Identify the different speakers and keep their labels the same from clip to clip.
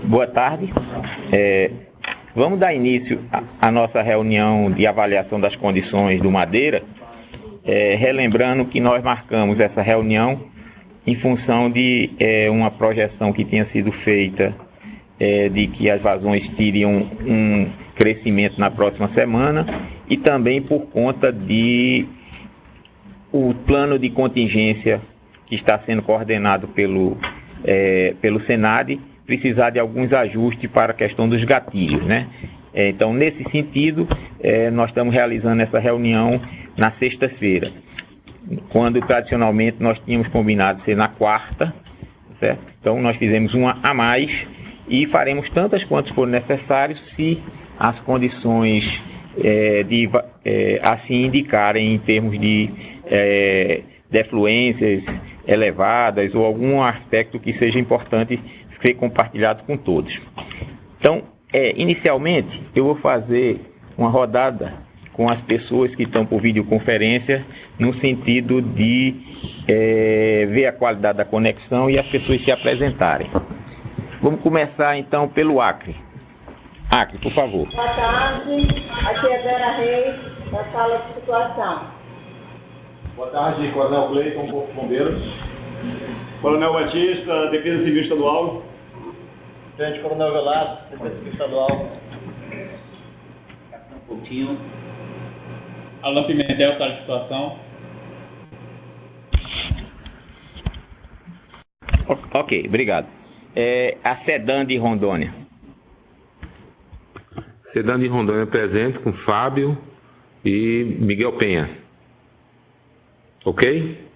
Speaker 1: Boa tarde. Vamos dar início à nossa reunião de avaliação das condições do Madeira, relembrando que nós marcamos essa reunião em função de uma projeção que tinha sido feita de que as vazões teriam um crescimento na próxima semana e também por conta de o plano de contingência que está sendo coordenado pelo Senad precisar de alguns ajustes para a questão dos gatilhos, né? Então, nesse sentido, nós estamos realizando essa reunião na sexta-feira, quando tradicionalmente nós tínhamos combinado ser na quarta, certo? Então, nós fizemos uma a mais e faremos tantas quantas forem necessárias se as condições assim indicarem em termos de defluências elevadas ou algum aspecto que seja importante ser compartilhado com todos. Então, inicialmente, eu vou fazer uma rodada com as pessoas que estão por videoconferência no sentido de ver a qualidade da conexão e as pessoas se apresentarem. Vamos começar, então, pelo Acre. Acre, por favor.
Speaker 2: Boa tarde, aqui é Vera Reis, da sala de situação.
Speaker 3: Boa tarde, Coronel Cleiton, Corpo de Bombeiros. Coronel Batista, Defesa Civil Estadual.
Speaker 4: Tenente Coronel Velasco, Defesa Civil Estadual.
Speaker 5: Capitão Coutinho. Alan Pimentel, sala de situação.
Speaker 1: Ok, obrigado. A SEDAN de Rondônia.
Speaker 6: SEDAN de Rondônia presente com Fábio e Miguel Penha. Ok?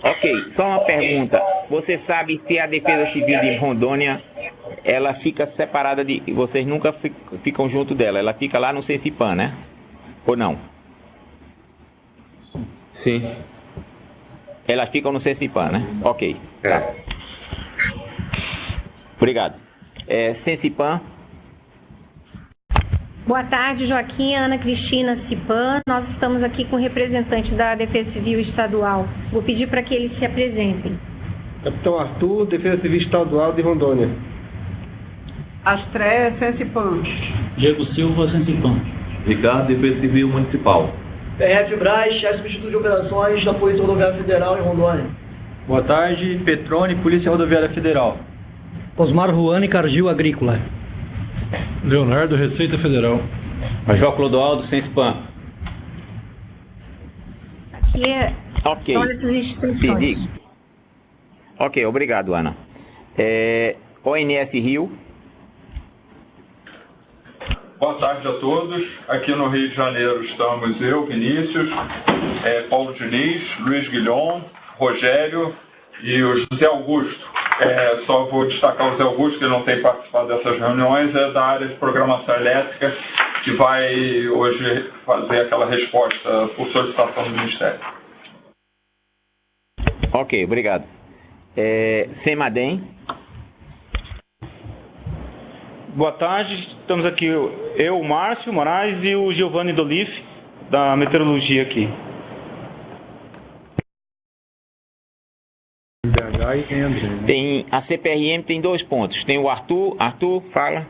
Speaker 1: Ok, só uma pergunta. Você sabe se a Defesa Civil de Rondônia, ela fica separada de... Vocês nunca ficam junto dela, ela fica lá no CECIPAN, né? Ou não?
Speaker 6: Sim.
Speaker 1: Elas ficam no CECIPAN, né? Ok. Tá. Obrigado. CECIPAN.
Speaker 7: Boa tarde, Joaquim, Ana Cristina Cipan. Nós estamos aqui com o representante da Defesa Civil Estadual. Vou pedir para que eles se apresentem.
Speaker 8: Capitão Arthur, Defesa Civil Estadual de Rondônia.
Speaker 9: Astré, CECIPAN.
Speaker 5: Diego Silva, CECIPAN.
Speaker 10: Ricardo, Defesa Civil Municipal.
Speaker 4: PRF Braz, chefe substituto de operações da Polícia Rodoviária Federal em Rondônia.
Speaker 11: Boa tarde, Petrone, Polícia Rodoviária Federal.
Speaker 12: Osmar Ruane, Cargill Agrícola.
Speaker 13: Leonardo, Receita Federal.
Speaker 5: Major Clodoaldo, CECIPAN.
Speaker 7: Aqui
Speaker 1: ok.
Speaker 7: são essas instituições.
Speaker 1: Sim, ok, obrigado, Ana. ONS Rio.
Speaker 14: Boa tarde a todos. Aqui no Rio de Janeiro estamos eu, Vinícius, Paulo Diniz, Luiz Guilhom, Rogério e o José Augusto. Só vou destacar o José Augusto, que não tem participado dessas reuniões, é da área de programação elétrica, que vai hoje fazer aquela resposta por solicitação do Ministério.
Speaker 1: Ok, obrigado. Semadem.
Speaker 11: Boa tarde, estamos aqui eu, o Márcio Moraes e o Giovanni Dolif, da meteorologia aqui.
Speaker 1: Tem a CPRM, tem 2 pontos. Tem o Arthur, fala.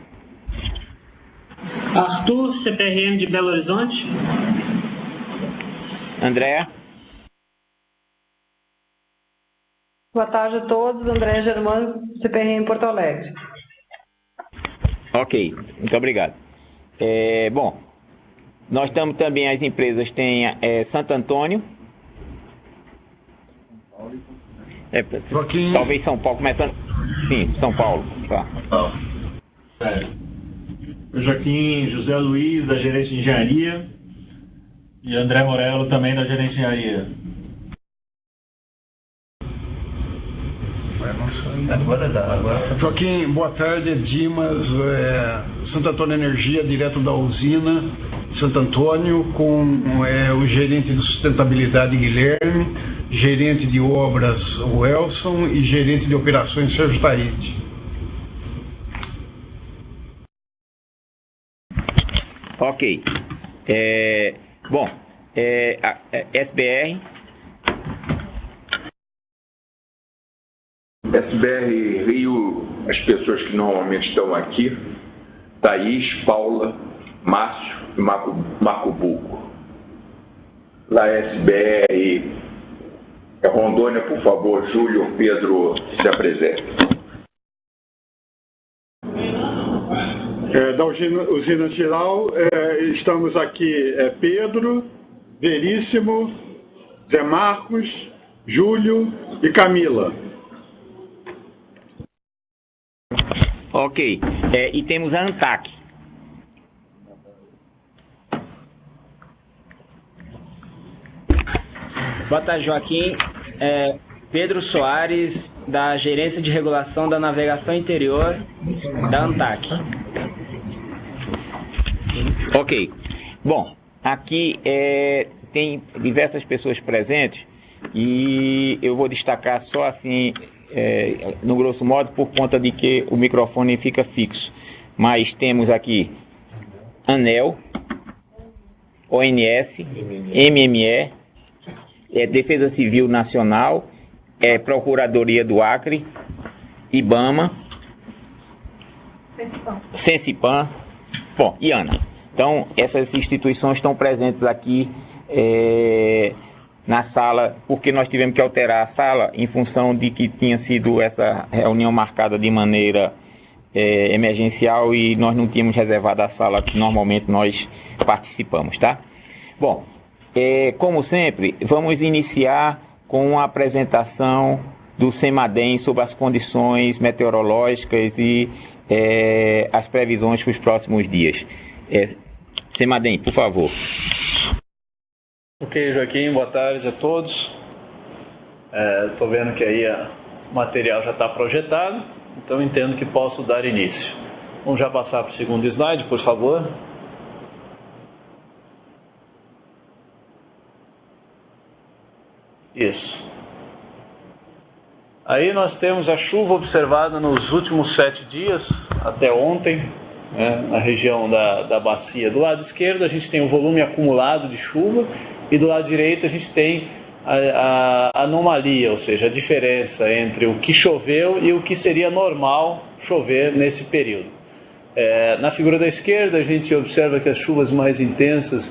Speaker 9: Arthur, CPRM de Belo Horizonte.
Speaker 1: Andréa.
Speaker 9: Boa tarde a todos, André Germano, CPRM Porto Alegre.
Speaker 1: Ok, muito obrigado. Bom, nós estamos também, as empresas têm Santo Antônio.
Speaker 13: Joaquim.
Speaker 1: Talvez São Paulo, começando. Sim, São Paulo. Tá.
Speaker 3: Joaquim José Luiz, da Gerência de Engenharia.
Speaker 5: E André Morello, também da Gerência de Engenharia.
Speaker 13: Joaquim, boa tarde, Dimas, Santo Antônio Energia, direto da usina Santo Antônio, com o gerente de sustentabilidade Guilherme, gerente de obras Welson e gerente de operações Sérgio Taide.
Speaker 1: Ok. Bom, SBR.
Speaker 10: SBR Rio
Speaker 15: as pessoas que normalmente estão aqui, Thaís, Paula, Márcio e Marco Buco. Lá SBR Rondônia, por favor, Júlio Pedro, se apresente.
Speaker 13: Da usina Geral, estamos aqui Pedro, Veríssimo, Zé Marcos, Júlio e Camila.
Speaker 1: Ok. E temos a ANTAC.
Speaker 16: Boa tarde, Joaquim. Pedro Soares, da Gerência de Regulação da Navegação Interior, da ANTAC.
Speaker 1: Ok. Bom, aqui tem diversas pessoas presentes e eu vou destacar só assim, no grosso modo, por conta de que o microfone fica fixo. Mas temos aqui ANEEL, ONS, MME, Defesa Civil Nacional, Procuradoria do Acre, IBAMA, Sensipan, bom, e ANA. Então, essas instituições estão presentes aqui na sala, porque nós tivemos que alterar a sala em função de que tinha sido essa reunião marcada de maneira emergencial e nós não tínhamos reservado a sala que normalmente nós participamos, tá? Bom, como sempre, vamos iniciar com a apresentação do CEMADEM sobre as condições meteorológicas e as previsões para os próximos dias. CEMADEM, por favor.
Speaker 17: Ok, Joaquim, boa tarde a todos. Estou vendo que aí o material já está projetado, então entendo que posso dar início. Vamos já passar para o segundo slide, por favor. Isso. Aí nós temos a chuva observada nos últimos 7 dias, até ontem, na região da bacia. Do lado esquerdo a gente tem o volume acumulado de chuva e do lado direito a gente tem a anomalia, ou seja, a diferença entre o que choveu e o que seria normal chover nesse período. Na figura da esquerda a gente observa que as chuvas mais intensas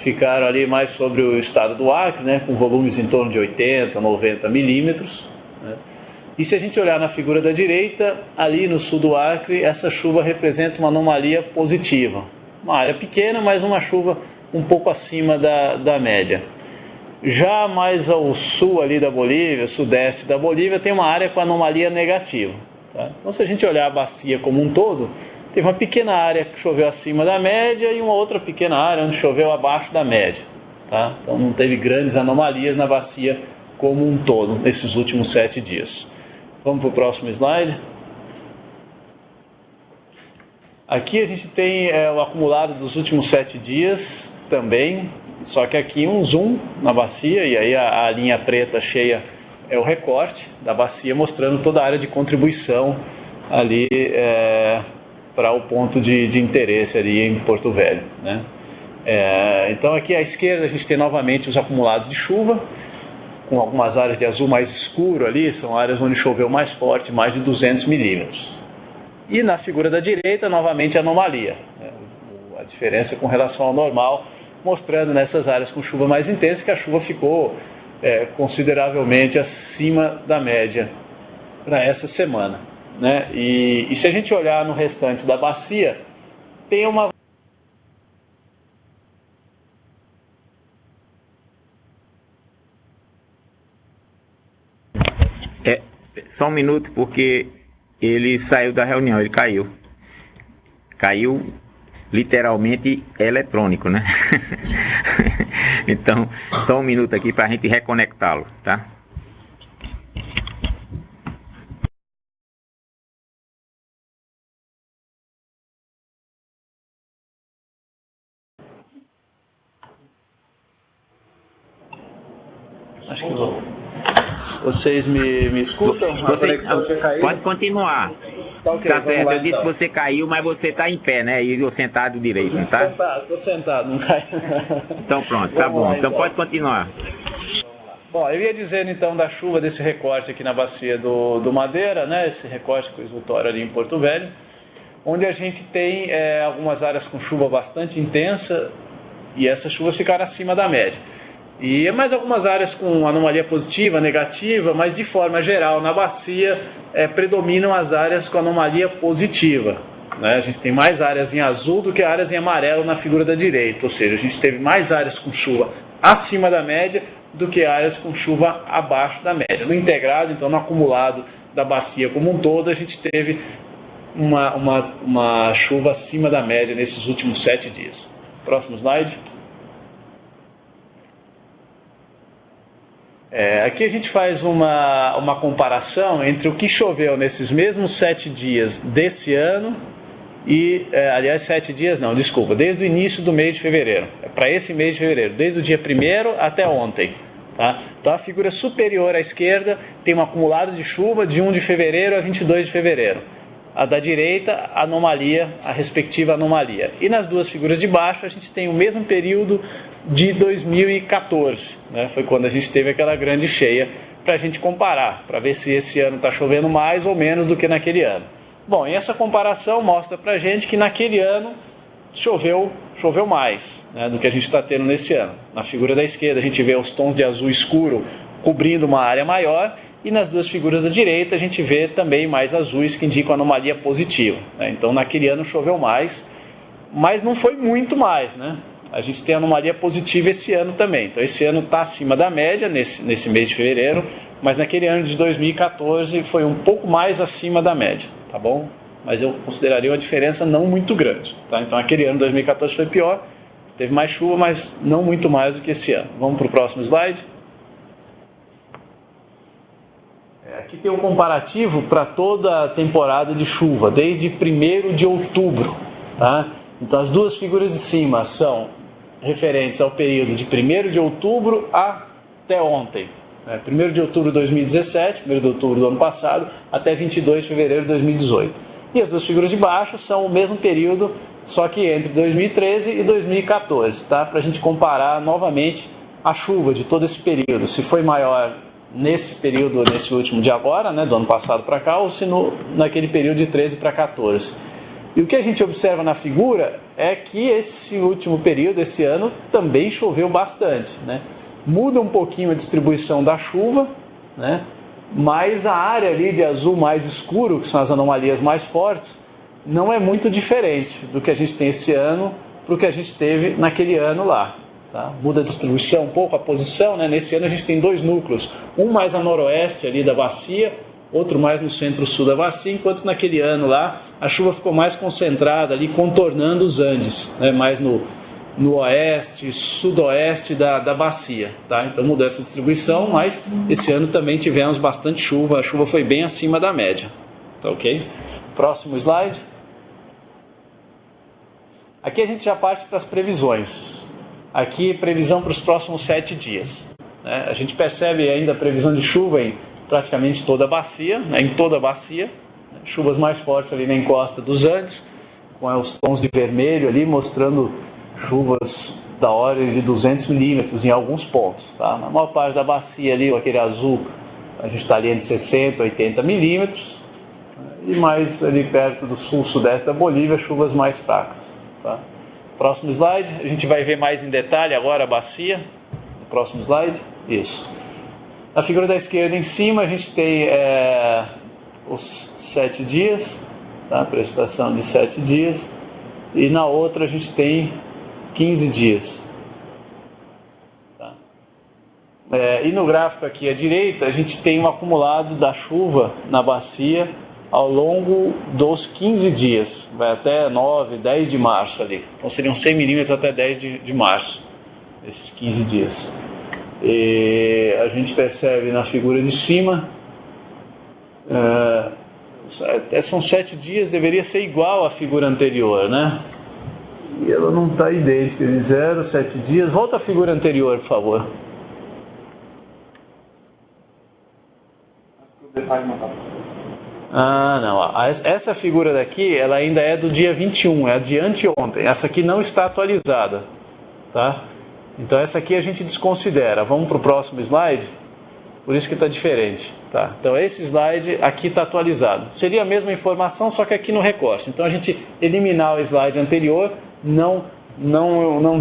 Speaker 17: ficaram ali mais sobre o estado do Acre, né, com volumes em torno de 80, 90 milímetros. Né. E se a gente olhar na figura da direita, ali no sul do Acre, essa chuva representa uma anomalia positiva. Uma área pequena, mas uma chuva um pouco acima da média. Já mais ao sul ali da Bolívia, sudeste da Bolívia, tem uma área com anomalia negativa. Tá? Então, se a gente olhar a bacia como um todo, teve uma pequena área que choveu acima da média e uma outra pequena área onde choveu abaixo da média. Tá? Então não teve grandes anomalias na bacia como um todo nesses últimos 7 dias. Vamos para o próximo slide. Aqui a gente tem o acumulado dos últimos 7 dias também, só que aqui um zoom na bacia e aí a linha preta cheia é o recorte da bacia mostrando toda a área de contribuição ali para o ponto de interesse ali em Porto Velho, né? Então aqui à esquerda a gente tem novamente os acumulados de chuva, com algumas áreas de azul mais escuro ali, são áreas onde choveu mais forte, mais de 200 milímetros. E na figura da direita, novamente a anomalia, né? A diferença com relação ao normal, mostrando nessas áreas com chuva mais intensa que a chuva ficou consideravelmente acima da média para essa semana. Né? E se a gente olhar no restante da bacia, tem uma...
Speaker 1: Só um minuto, porque ele saiu da reunião, ele caiu. Caiu literalmente eletrônico, né? Então, só um minuto aqui para a gente reconectá-lo, tá?
Speaker 17: Acho que vou. Vocês me escutam?
Speaker 1: Pode continuar.
Speaker 17: Tá, okay,
Speaker 1: tá certo,
Speaker 17: lá,
Speaker 1: eu disse
Speaker 17: então.
Speaker 1: que você caiu, mas você está em pé, né? E eu sentado direito, não tá?
Speaker 17: Estou sentado, não cai.
Speaker 1: Então pronto, tá bom. Então pode continuar.
Speaker 17: Bom, eu ia dizendo então da chuva, desse recorte aqui na bacia do Madeira, né, esse recorte com o esgotório ali em Porto Velho, onde a gente tem algumas áreas com chuva bastante intensa e essas chuvas ficaram acima da média. E mais algumas áreas com anomalia positiva, negativa, mas de forma geral na bacia predominam as áreas com anomalia positiva. Né? A gente tem mais áreas em azul do que áreas em amarelo na figura da direita, ou seja, a gente teve mais áreas com chuva acima da média do que áreas com chuva abaixo da média. No integrado, então no acumulado da bacia como um todo, a gente teve uma chuva acima da média nesses últimos 7 dias. Próximo slide. Aqui a gente faz uma comparação entre o que choveu nesses mesmos 7 dias desse ano e, aliás, 7 dias não, desculpa, desde o início do mês de fevereiro, para esse mês de fevereiro, desde o dia 1º até ontem. Tá? Então a figura superior à esquerda tem um acumulado de chuva de 1 de fevereiro a 22 de fevereiro. A da direita, a respectiva anomalia. E nas duas figuras de baixo a gente tem o mesmo período de 2014, né? Foi quando a gente teve aquela grande cheia, para a gente comparar, para ver se esse ano está chovendo mais ou menos do que naquele ano. Bom, e essa comparação mostra para a gente que naquele ano choveu mais, né, do que a gente está tendo nesse ano. Na figura da esquerda a gente vê os tons de azul escuro cobrindo uma área maior, e nas duas figuras da direita a gente vê também mais azuis que indicam anomalia positiva. Né? Então naquele ano choveu mais, mas não foi muito mais, né? A gente tem anomalia positiva esse ano também. Então esse ano está acima da média nesse mês de fevereiro, mas naquele ano de 2014 foi um pouco mais acima da média, tá bom? Mas eu consideraria uma diferença não muito grande, tá? Então aquele ano de 2014 foi pior, teve mais chuva, mas não muito mais do que esse ano. Vamos para o próximo slide. Aqui tem um comparativo para toda a temporada de chuva, desde 1º de outubro. Tá? Então as duas figuras de cima são referentes ao período de 1º de outubro até ontem. 1º de outubro de 2017, 1º de outubro do ano passado, até 22 de fevereiro de 2018. E as duas figuras de baixo são o mesmo período, só que entre 2013 e 2014, tá? Para a gente comparar novamente a chuva de todo esse período, se foi maior nesse período, nesse último de agora, né, do ano passado para cá, ou se naquele período de 13 para 14. E o que a gente observa na figura é que esse último período, esse ano, também choveu bastante, né? Muda um pouquinho a distribuição da chuva, né? Mas a área ali de azul mais escuro, que são as anomalias mais fortes, não é muito diferente do que a gente tem esse ano para o que a gente teve naquele ano lá. Tá? Muda a distribuição um pouco, a posição, né? Nesse ano a gente tem 2 núcleos, um mais a noroeste ali da bacia, outro mais no centro-sul da bacia, enquanto naquele ano lá a chuva ficou mais concentrada ali, contornando os Andes, né? Mais no oeste, sudoeste da bacia. Tá? Então mudou essa distribuição, mas esse ano também tivemos bastante chuva, a chuva foi bem acima da média. Tá, ok? Próximo slide. Aqui a gente já parte para as previsões. Aqui, previsão para os próximos 7 dias. Né? A gente percebe ainda a previsão de chuva em praticamente toda a bacia, né? Em toda a bacia. Né? Chuvas mais fortes ali na encosta dos Andes, com os tons de vermelho ali, mostrando chuvas da ordem de 200 milímetros em alguns pontos. Tá? Na maior parte da bacia ali, aquele azul, a gente está ali entre 60 e 80 milímetros. E mais ali perto do sul-sudeste da Bolívia, chuvas mais fracas. Tá? Próximo slide, a gente vai ver mais em detalhe agora a bacia. Próximo slide, isso. Na figura da esquerda em cima a gente tem os 7 dias, tá? A precipitação de 7 dias. E na outra a gente tem 15 dias. Tá? E no gráfico aqui à direita a gente tem um acumulado da chuva na bacia ao longo dos 15 dias, vai até 9, 10 de março ali. Então seriam 100 milímetros até 10 de março, esses 15 dias. E a gente percebe na figura de cima, são 7 dias, deveria ser igual à figura anterior, né? E ela não está idêntica, de 0, 7 dias. Volta à figura anterior, por favor. Não. Essa figura daqui, ela ainda é do dia 21, é a de anteontem. Essa aqui não está atualizada, tá? Então essa aqui a gente desconsidera. Vamos para o próximo slide. Por isso que está diferente. Tá? Então esse slide aqui está atualizado. Seria a mesma informação, só que aqui no recorte. Então a gente eliminar o slide anterior não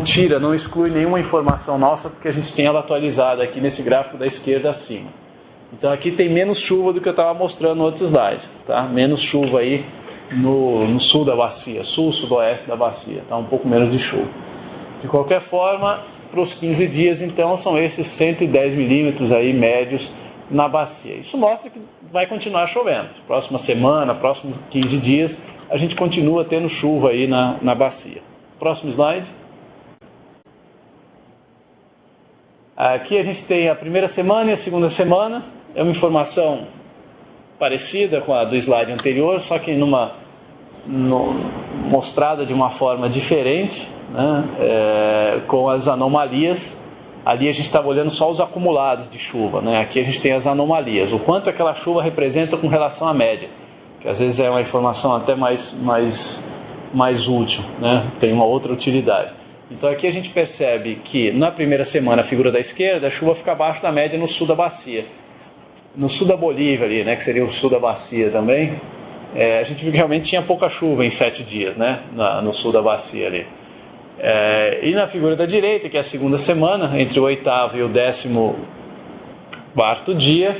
Speaker 17: tira, não exclui nenhuma informação nossa, porque a gente tem ela atualizada aqui nesse gráfico da esquerda acima. Então aqui tem menos chuva do que eu estava mostrando no outro slide. Tá? Menos chuva aí no sul da bacia, sul-sudoeste da bacia. Tá? Um pouco menos de chuva. De qualquer forma, para os 15 dias, então, são esses 110 milímetros aí médios na bacia. Isso mostra que vai continuar chovendo. Próxima semana, próximos 15 dias, a gente continua tendo chuva aí na bacia. Próximo slide. Aqui a gente tem a primeira semana e a segunda semana. É uma informação parecida com a do slide anterior, só que mostrada de uma forma diferente, né? Com as anomalias. Ali a gente estava olhando só os acumulados de chuva, né? Aqui a gente tem as anomalias, o quanto aquela chuva representa com relação à média, que às vezes é uma informação até mais útil, né? Tem uma outra utilidade. Então aqui a gente percebe que na primeira semana, a figura da esquerda, a chuva fica abaixo da média no sul da bacia. No sul da Bolívia ali, né, que seria o sul da bacia também, a gente viu que realmente tinha pouca chuva em 7 dias, né, no sul da bacia ali. E na figura da direita, que é a segunda semana, entre o 8º e o 14º dia,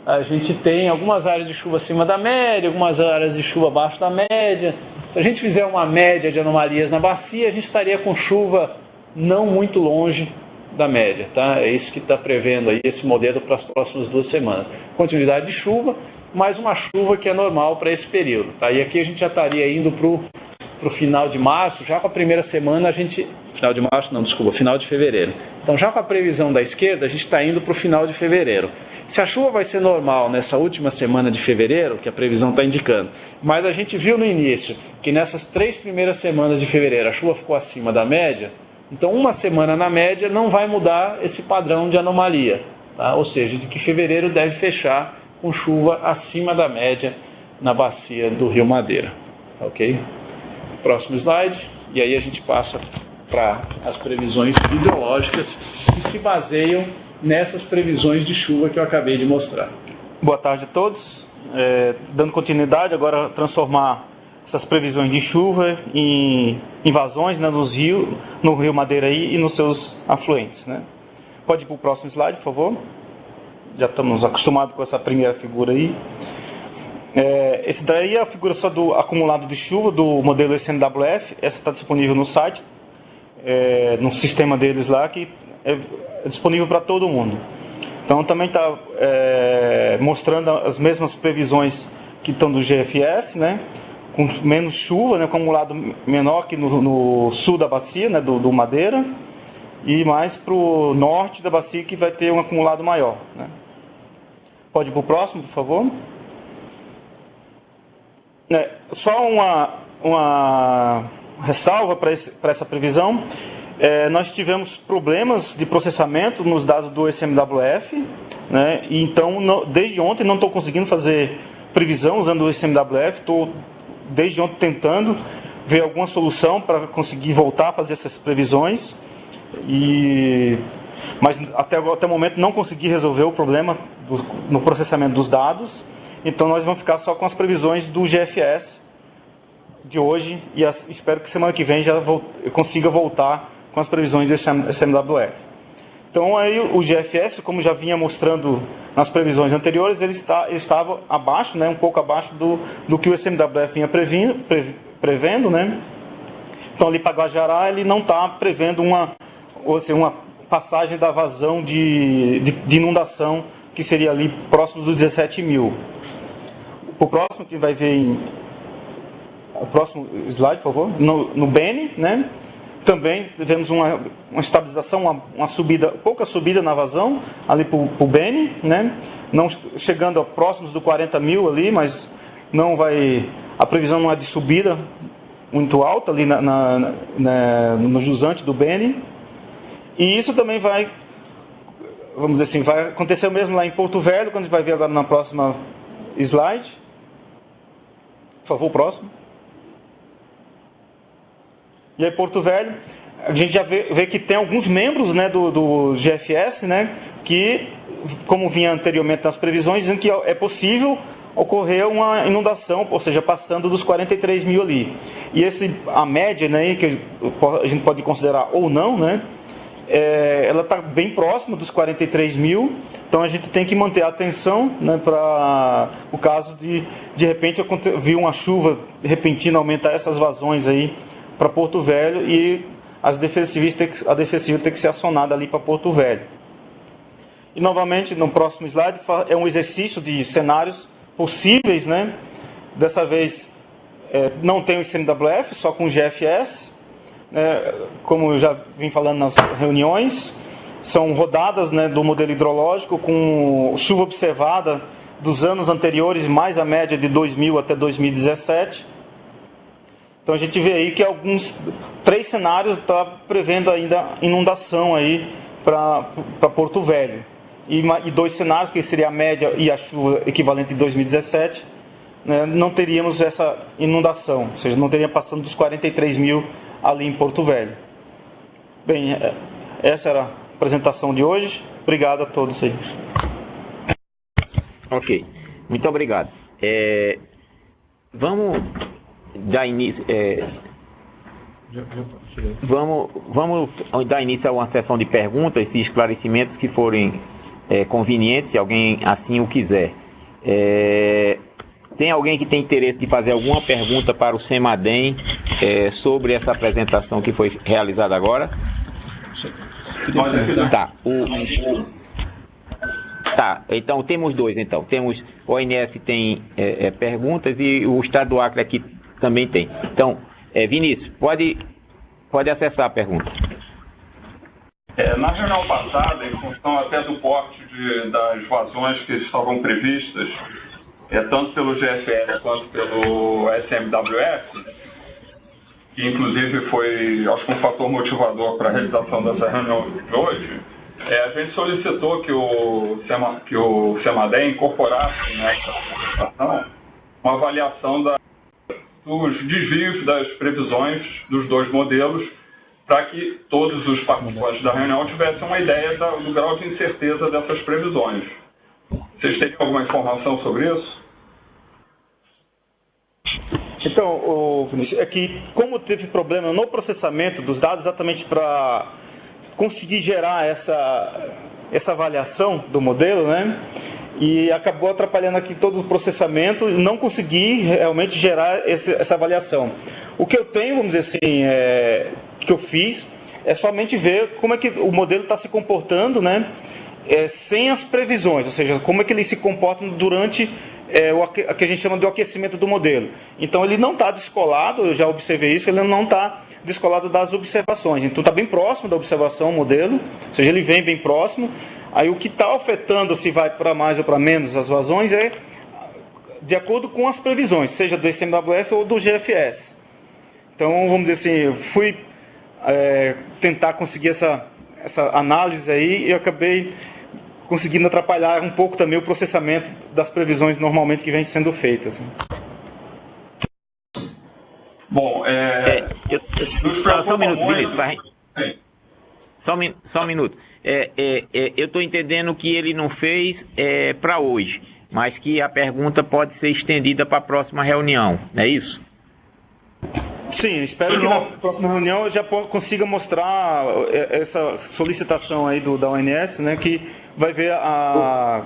Speaker 17: a gente tem algumas áreas de chuva acima da média, algumas áreas de chuva abaixo da média. Se a gente fizer uma média de anomalias na bacia, a gente estaria com chuva não muito longe da média, tá? É isso que está prevendo aí esse modelo para as próximas 2 semanas. Continuidade de chuva, mais uma chuva que é normal para esse período, tá? E aqui a gente já estaria indo para o final de março, já com a primeira semana final de fevereiro. Então já com a previsão da esquerda, a gente está indo para o final de fevereiro. Se a chuva vai ser normal nessa última semana de fevereiro, que a previsão está indicando, mas a gente viu no início que nessas 3 primeiras semanas de fevereiro a chuva ficou acima da média, então uma semana na média não vai mudar esse padrão de anomalia, tá? Ou seja, de que fevereiro deve fechar com chuva acima da média na bacia do Rio Madeira. Ok? Próximo slide, e aí a gente passa para as previsões hidrológicas que se baseiam nessas previsões de chuva que eu acabei de mostrar.
Speaker 11: Boa tarde a todos. Dando continuidade, agora transformar essas previsões de chuva em invasões, né, no Rio Madeira e nos seus afluentes, né? Pode ir para o próximo slide, por favor. Já estamos acostumados com essa primeira figura aí. Esse daí é a figura só do acumulado de chuva do modelo SMWF. Essa está disponível no site, no sistema deles lá, que é disponível para todo mundo. Então também está mostrando as mesmas previsões que estão do GFS, né, com menos chuva, né, acumulado menor que no sul da bacia, né, do Madeira, e mais para o norte da bacia, que vai ter um acumulado maior, né. Pode ir para o próximo, por favor. Só uma ressalva para essa previsão. Nós tivemos problemas de processamento nos dados do SMWF, né? E então, desde ontem, não estou conseguindo fazer previsão usando o SMWF. Estou, desde ontem, tentando ver alguma solução para conseguir voltar a fazer essas previsões. Mas até o momento não consegui resolver o problema no processamento dos dados. Então nós vamos ficar só com as previsões do GFS de hoje e espero que semana que vem eu consiga voltar com as previsões do SMWF. Então aí o GFS, como já vinha mostrando nas previsões anteriores, ele estava abaixo, né, um pouco abaixo do que o SMWF vinha prevendo, né? Então ali para Guajará ele não está prevendo uma passagem da vazão de inundação, que seria ali próximo dos 17 mil. O próximo que vai ver o próximo slide, por favor, no Beni, né? Também tivemos uma estabilização, uma subida, pouca subida na vazão ali para o Beni, né? Não chegando a próximos do 40 mil ali, mas a previsão não é de subida muito alta ali no jusante do Beni. E isso também vai acontecer o mesmo lá em Porto Velho, quando a gente vai ver agora na próxima slide. Por favor, o próximo. E aí, Porto Velho, a gente já vê que tem alguns membros, né, do GFS, né, que, como vinha anteriormente nas previsões, dizendo que é possível ocorrer uma inundação, ou seja, passando dos 43 mil ali. E a média, né, que a gente pode considerar ou não, né, ela está bem próxima dos 43 mil, então a gente tem que manter a atenção, né, para o caso de repente vir uma chuva repentina aumentar essas vazões aí para Porto Velho e a Defesa Civil tem que ser acionada ali para Porto Velho. E novamente, no próximo slide, é um exercício de cenários possíveis, né? Dessa vez não tem o ICMWF, só com o GFS, como eu já vim falando nas reuniões, são rodadas, né, do modelo hidrológico com chuva observada dos anos anteriores, mais a média de 2000 até 2017. Então a gente vê aí que 3 cenários está prevendo ainda inundação aí para Porto Velho. E 2 cenários, que seria a média e a chuva equivalente de 2017, né, não teríamos essa inundação, ou seja, não teria passando dos 43 mil ali em Porto Velho. Bem, essa era a apresentação de hoje. Obrigado a todos aí.
Speaker 1: Ok, muito obrigado. Vamos dar início... Vamos dar início a uma sessão de perguntas e esclarecimentos que forem convenientes, se alguém assim o quiser. Tem alguém que tem interesse de fazer alguma pergunta para o CEMADEM sobre essa apresentação que foi realizada agora? Tá. Tá, então temos 2. Então. Temos o ONS tem perguntas e o Estado do Acre aqui também tem. Então, Vinícius, pode acessar a pergunta.
Speaker 14: Na reunião passada, em função até do porte das vazões que estavam previstas, tanto pelo GFL quanto pelo SMWF, que inclusive foi, acho que um fator motivador para a realização dessa reunião de hoje, a gente solicitou que o CEMADEM incorporasse nessa apresentação uma avaliação dos desvios das previsões dos 2 modelos, para que todos os participantes da reunião tivessem uma ideia do grau de incerteza dessas previsões. Vocês têm alguma informação sobre isso?
Speaker 11: Então, Vinícius, é que como teve problema no processamento dos dados, exatamente para conseguir gerar essa avaliação do modelo, né? E acabou atrapalhando aqui todo o processamento e não consegui realmente gerar essa avaliação. O que eu tenho, vamos dizer assim, que eu fiz, é somente ver como é que o modelo está se comportando, né? Sem as previsões, ou seja, como é que ele se comporta durante o que a gente chama de aquecimento do modelo. Então ele não está descolado, eu já observei isso, ele não está descolado das observações. Então está bem próximo da observação o modelo, ou seja, ele vem bem próximo. Aí o que está afetando se vai para mais ou para menos as vazões é de acordo com as previsões, seja do ICMWF ou do GFS. Então, vamos dizer assim, eu fui tentar conseguir essa análise aí e eu acabei conseguindo atrapalhar um pouco também o processamento das previsões normalmente que vem sendo feitas.
Speaker 14: Bom,
Speaker 1: só um minuto, Vinícius, vai. Só um minuto. Eu estou entendendo que ele não fez para hoje, mas que a pergunta pode ser estendida para a próxima reunião, não é isso?
Speaker 11: Sim, espero que na próxima reunião eu já consiga mostrar essa solicitação aí da ONS, né, que vai ver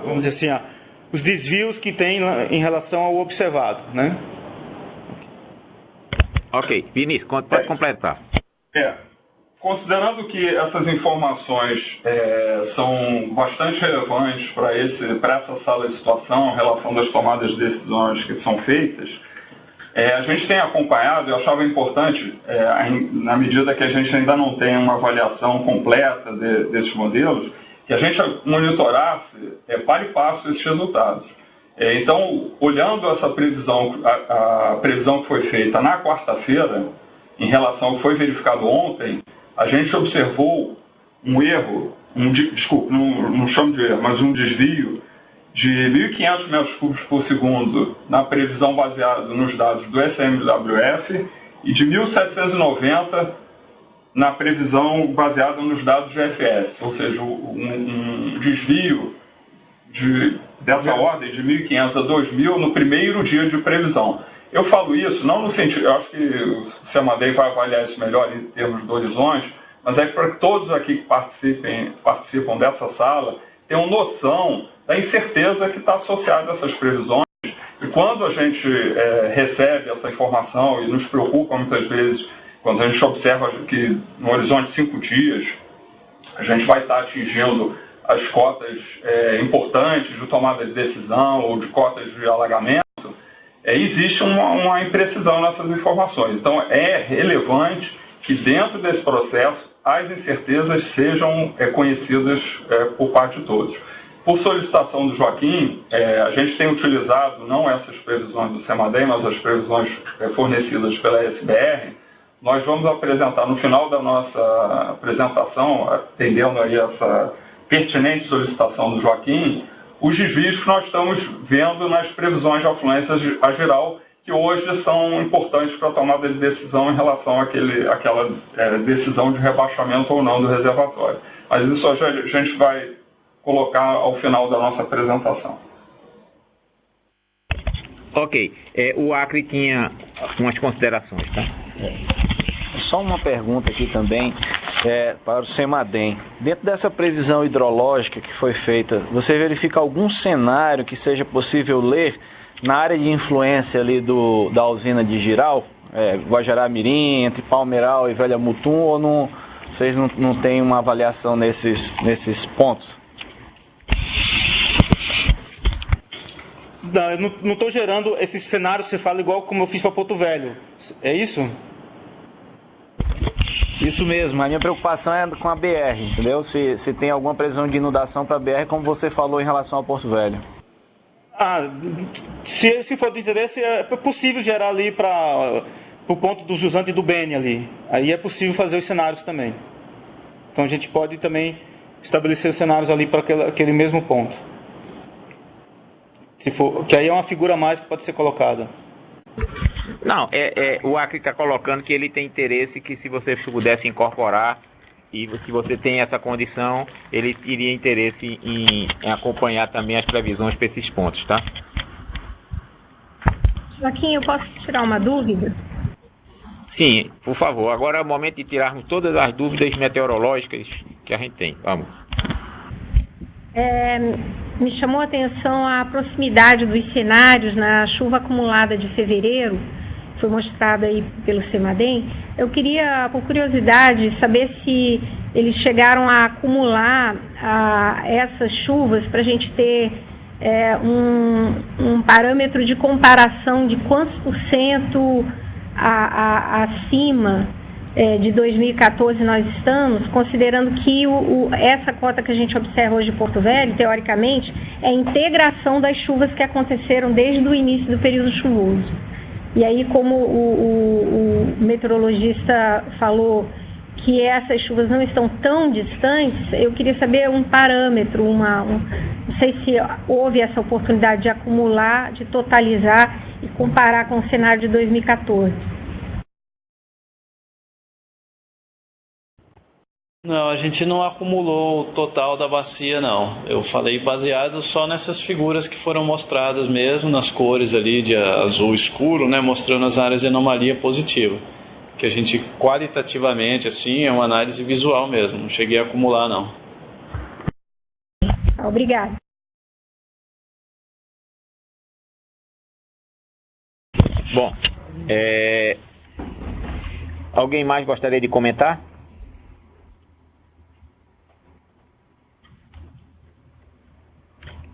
Speaker 11: vamos dizer assim, os desvios que tem em relação ao observado, né? Ok, Vinícius, pode completar.
Speaker 14: Considerando que essas informações são bastante relevantes para essa sala de situação, em relação das tomadas de decisões que são feitas, a gente tem acompanhado, eu achava importante, na medida que a gente ainda não tem uma avaliação completa desses modelos, que a gente monitorasse para e passo esses resultados. Então, olhando essa previsão, a previsão que foi feita na quarta-feira, em relação ao que foi verificado ontem, a gente observou um erro, desculpa, não chamo de erro, mas um desvio de 1.500 metros cúbicos por segundo na previsão baseada nos dados do SMWF e de 1.790 na previsão baseada nos dados GFS, ou seja, um desvio dessa ordem de 1.500 a 2.000 no primeiro dia de previsão. Eu falo isso não no sentido, eu acho que o CEMADEI vai avaliar isso melhor em termos do horizonte, mas é para que todos aqui que participam dessa sala tenham noção da incerteza que está associada a essas previsões. E quando a gente recebe essa informação e nos preocupa muitas vezes, quando a gente observa que no horizonte de 5 dias a gente vai estar atingindo as cotas importantes de tomada de decisão ou de cotas de alagamento, existe uma imprecisão nessas informações. Então, é relevante que dentro desse processo as incertezas sejam conhecidas por parte de todos. Por solicitação do Joaquim, a gente tem utilizado não essas previsões do CEMADEI, mas as previsões fornecidas pela SBR. Nós vamos apresentar no final da nossa apresentação, atendendo aí essa pertinente solicitação do Joaquim, os desvios que nós estamos vendo nas previsões de afluência a geral, que hoje são importantes para a tomada de decisão em relação àquela decisão de rebaixamento ou não do reservatório. Mas isso a gente vai colocar ao final da nossa apresentação.
Speaker 1: Ok. O Acre tinha umas considerações, tá?
Speaker 18: Só uma pergunta aqui também para o CEMADEI. Dentro dessa previsão hidrológica que foi feita, você verifica algum cenário que seja possível ler na área de influência ali da usina de Jirau, Guajará-Mirim, entre Palmeiral e Velha Mutum, ou não, vocês não têm uma avaliação nesses pontos?
Speaker 11: Não, eu não estou gerando esses cenários, você fala igual como eu fiz para Porto Velho. É isso?
Speaker 18: Isso mesmo, a minha preocupação é com a BR, entendeu? Se tem alguma previsão de inundação para a BR, como você falou em relação ao Porto Velho.
Speaker 11: Se for de interesse, é possível gerar ali para o ponto do Jusante e do Beni ali. Aí é possível fazer os cenários também. Então a gente pode também estabelecer os cenários ali para aquele mesmo ponto. Que aí é uma figura a mais que pode ser colocada.
Speaker 1: Não, o Acre está colocando que ele tem interesse que se você pudesse incorporar e se você tem essa condição, ele teria interesse em acompanhar também as previsões para esses pontos, tá?
Speaker 7: Joaquim, eu posso tirar uma dúvida?
Speaker 1: Sim, por favor. Agora é o momento de tirarmos todas as dúvidas meteorológicas que a gente tem. Vamos.
Speaker 7: Me chamou a atenção a proximidade dos cenários na chuva acumulada de fevereiro, foi mostrada aí pelo CEMADEI. Eu queria, por curiosidade, saber se eles chegaram a acumular essas chuvas para a gente ter um parâmetro de comparação de quantos por cento acima de 2014 nós estamos, considerando que essa cota que a gente observa hoje em Porto Velho, teoricamente, é a integração das chuvas que aconteceram desde o início do período chuvoso. E aí, como o meteorologista falou que essas chuvas não estão tão distantes, eu queria saber um parâmetro, não sei se houve essa oportunidade de acumular, de totalizar e comparar com o cenário de 2014.
Speaker 17: Não, a gente não acumulou o total da bacia, não. Eu falei baseado só nessas figuras que foram mostradas mesmo, nas cores ali de azul escuro, né, mostrando as áreas de anomalia positiva. Que a gente, qualitativamente, assim, é uma análise visual mesmo. Não cheguei a acumular, não.
Speaker 7: Obrigada.
Speaker 1: Bom, alguém mais gostaria de comentar?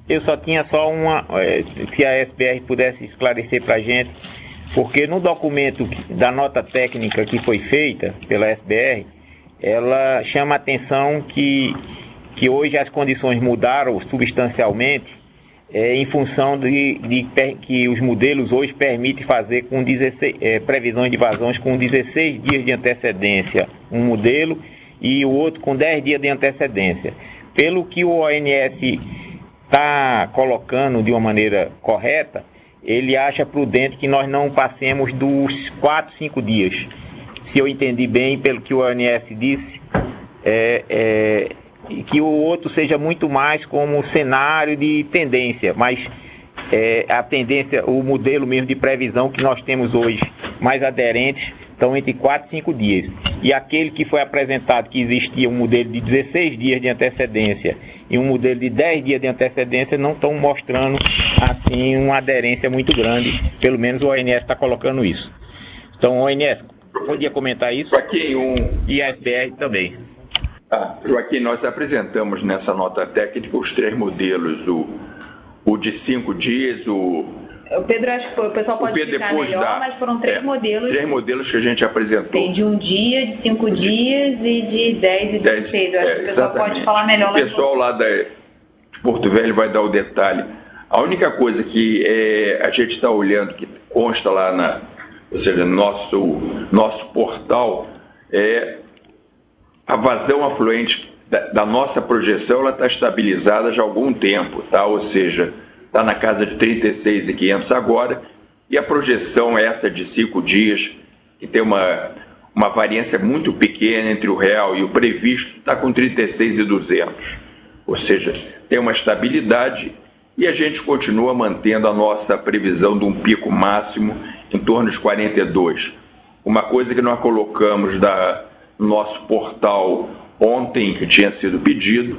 Speaker 1: Eu só tinha se a SBR pudesse esclarecer para a gente, porque no documento da nota técnica que foi feita pela SBR, ela chama a atenção que hoje as condições mudaram substancialmente em função de que os modelos hoje permitem fazer com 16, previsões de vazões com 16 dias de antecedência, um modelo, e o outro com 10 dias de antecedência. Pelo que o ONS está colocando de uma maneira correta, ele acha prudente que nós não passemos dos 4, 5 dias. se eu entendi bem pelo que o ONS disse, que o outro seja muito mais como cenário de tendência, mas a tendência, o modelo mesmo de previsão que nós temos hoje, mais aderentes, estão entre 4 e 5 dias. E aquele que foi apresentado que existia um modelo de 16 dias de antecedência e um modelo de 10 dias de antecedência não estão mostrando, assim, uma aderência muito grande. Pelo menos o ONS está colocando isso. Então, ONS, podia comentar isso?
Speaker 15: Joaquim,
Speaker 1: E a SBR também.
Speaker 15: Joaquim, nós apresentamos nessa nota técnica os 3 modelos, o de 5 dias,
Speaker 9: O Pedro, acho que o pessoal pode explicar melhor, mas foram 3 modelos.
Speaker 15: 3 modelos que a gente apresentou.
Speaker 9: Tem de 1 dia, de 5 dias e de 10 e 16. Eu acho que o pessoal pode falar melhor.
Speaker 15: O pessoal lá de Porto Velho vai dar o detalhe. A única coisa que a gente está olhando, que consta lá ou seja, no nosso portal, é a vazão afluente da nossa projeção, ela está estabilizada já há algum tempo, tá? Ou seja, está na casa de 36.500 agora, e a projeção essa de 5 dias, que tem uma variância muito pequena entre o real e o previsto, está com 36.200. Ou seja, tem uma estabilidade e a gente continua mantendo a nossa previsão de um pico máximo em torno de 42. Uma coisa que nós colocamos no nosso portal ontem, que tinha sido pedido,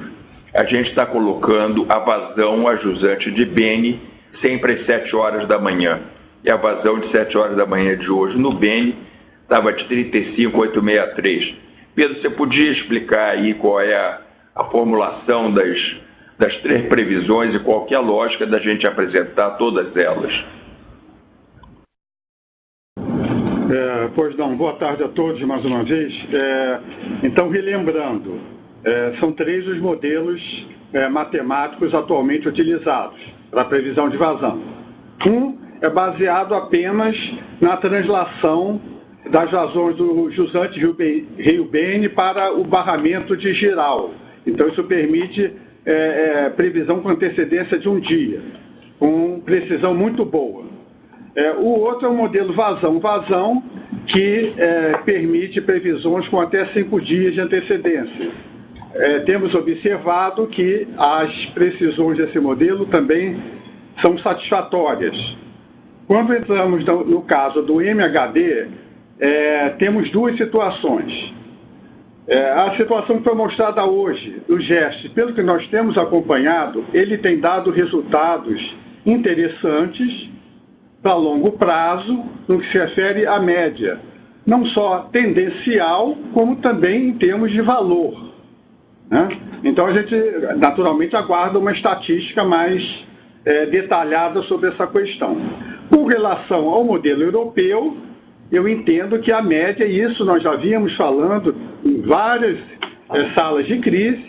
Speaker 15: a gente está colocando a vazão ajusante de Bene sempre às 7 horas da manhã. E a vazão de 7 horas da manhã de hoje no Bene estava de 35.863. Pedro, você podia explicar aí qual é a formulação das 3 previsões e qual que é a lógica da gente apresentar todas elas?
Speaker 13: Pois não, boa tarde a todos mais uma vez. Então, relembrando, são 3 os modelos matemáticos atualmente utilizados para a previsão de vazão. Um é baseado apenas na translação das vazões do jusante Rio Bene para o barramento de Giral. Então, isso permite previsão com antecedência de 1 dia, com precisão muito boa. O outro é o modelo vazão que permite previsões com até 5 dias de antecedência. Temos observado que as precisões desse modelo também são satisfatórias. Quando entramos no caso do MHD, temos 2 situações. A situação que foi mostrada hoje, do GEST, pelo que nós temos acompanhado, ele tem dado resultados interessantes para longo prazo, no que se refere à média, não só tendencial, como também em termos de valor, né? Então, a gente naturalmente aguarda uma estatística mais detalhada sobre essa questão. Com relação ao modelo europeu, eu entendo que a média, e isso nós já vínhamos falando em várias salas de crise,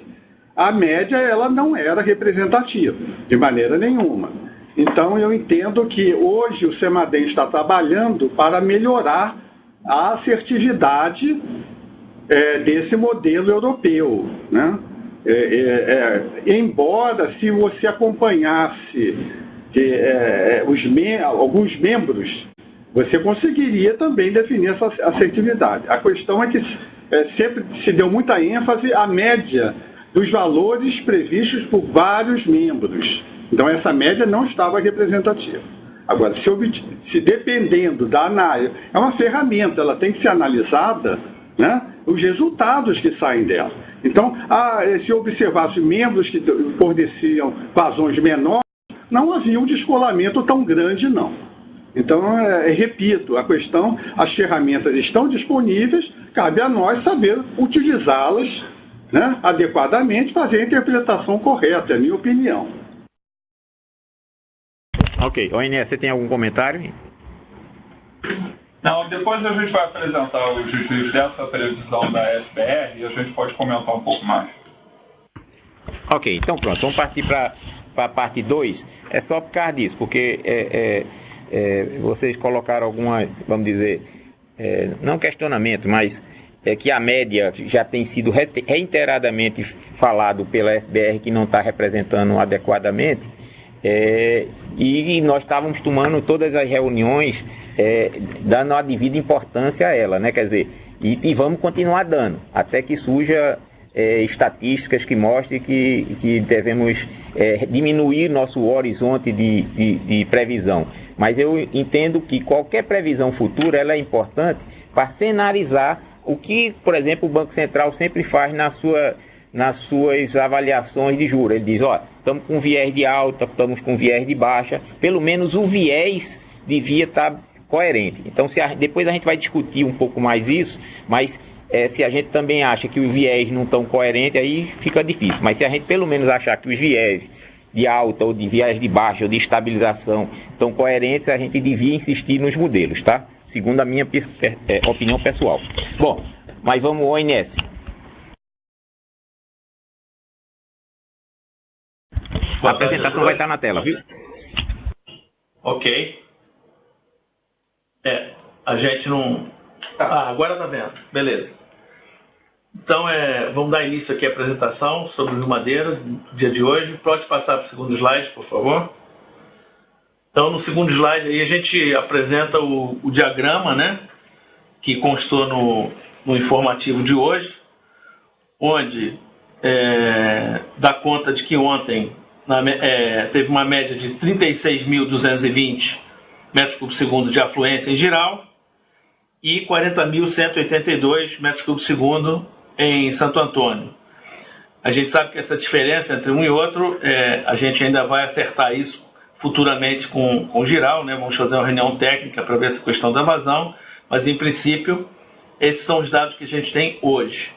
Speaker 13: a média ela não era representativa, de maneira nenhuma. Então, eu entendo que hoje o CEMADEM está trabalhando para melhorar a assertividade desse modelo europeu, né? Embora, se você acompanhasse alguns membros, você conseguiria também definir essa assertividade. A questão é que sempre se deu muita ênfase à média dos valores previstos por vários membros. Então, essa média não estava representativa. Agora, se dependendo da análise, é uma ferramenta, ela tem que ser analisada, né, os resultados que saem dela. Então, se observasse membros que forneciam vazões menores, não havia um descolamento tão grande, não. Então, repito, a questão, as ferramentas estão disponíveis, cabe a nós saber utilizá-las, né, adequadamente, fazer a interpretação correta, é a minha opinião.
Speaker 1: Ok. ONS, você tem algum comentário?
Speaker 14: Não, depois a gente vai apresentar os desvios dessa previsão da SBR e a gente pode comentar um pouco mais.
Speaker 1: Ok, então pronto, vamos partir para a parte 2. É só por causa disso, porque vocês colocaram algumas, vamos dizer, não questionamento, mas que a média já tem sido reiteradamente falado pela SBR que não está representando adequadamente, e nós estávamos tomando todas as reuniões dando a devida importância a ela, né? Quer dizer, E vamos continuar dando, até que surja estatísticas que mostrem que devemos diminuir nosso horizonte de previsão. Mas eu entendo que qualquer previsão futura ela é importante para cenarizar o que, por exemplo, o Banco Central sempre faz nas suas avaliações de juros. Ele diz, estamos com viés de alta, estamos com viés de baixa, pelo menos o viés devia estar coerente. Então, depois a gente vai discutir um pouco mais isso, mas se a gente também acha que os viés não estão coerentes, aí fica difícil. Mas se a gente pelo menos achar que os viés de alta ou de viés de baixa ou de estabilização estão coerentes, a gente devia insistir nos modelos, tá? Segundo a minha opinião pessoal. Bom, mas vamos ao ONS. A apresentação vai estar na tela, viu?
Speaker 19: Ok. A gente não... agora está vendo. Beleza. Então, vamos dar início aqui à apresentação sobre o Rio Madeira, no dia de hoje. Pode passar para o segundo slide, por favor. Então, no segundo slide, aí a gente apresenta o diagrama, né, que constou no informativo de hoje, onde dá conta de que ontem teve uma média de 36.220 metros cúbicos por segundo de afluência em geral e 40.182 metros cúbicos por segundo em Santo Antônio. A gente sabe que essa diferença entre um e outro, a gente ainda vai acertar isso futuramente com o Giral, né? Vamos fazer uma reunião técnica para ver essa questão da vazão, mas em princípio esses são os dados que a gente tem hoje.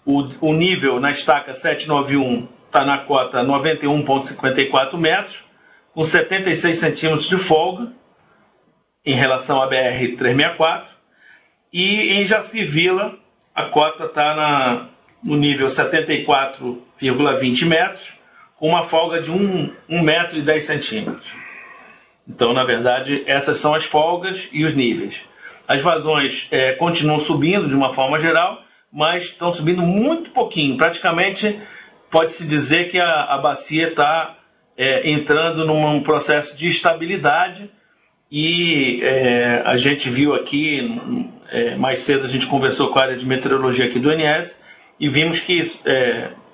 Speaker 19: O nível na estaca 791 está na cota 91,54 metros, com 76 centímetros de folga em relação à BR-364, e em Jaci Vila a cota está no nível 74,20 metros, com uma folga de 1 metro e 10 centímetros. Então, na verdade, essas são as folgas e os níveis. As vazões continuam subindo de uma forma geral, mas estão subindo muito pouquinho. Praticamente, pode-se dizer que a bacia está entrando num processo de estabilidade e a gente viu aqui, mais cedo a gente conversou com a área de meteorologia aqui do INS e vimos que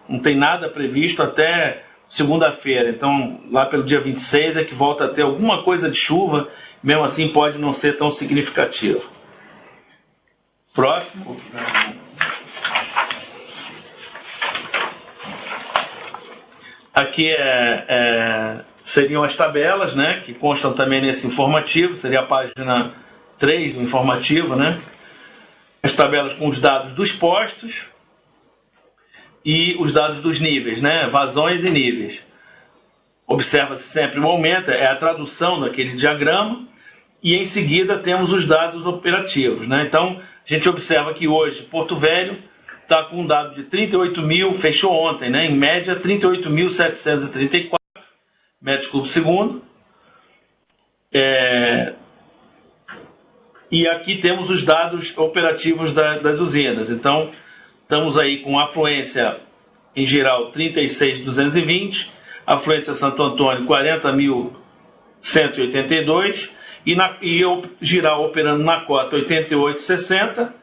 Speaker 19: não tem nada previsto até segunda-feira. Então, lá pelo dia 26 é que volta a ter alguma coisa de chuva, mesmo assim pode não ser tão significativo. Próximo. Aqui seriam as tabelas, né, que constam também nesse informativo, seria a página 3 do informativo, né? As tabelas com os dados dos postos e os dados dos níveis, né? Vazões e níveis. Observa-se sempre o aumento, é a tradução daquele diagrama, e em seguida temos os dados operativos, né? Então, a gente observa que hoje Porto Velho está com um dado de 38.000, fechou ontem, né? Em média 38.734 metros cúbicos por segundo. E aqui temos os dados operativos das usinas. Então, estamos aí com afluência em geral 36.220, afluência Santo Antônio 40.182 e o geral operando na cota 88,60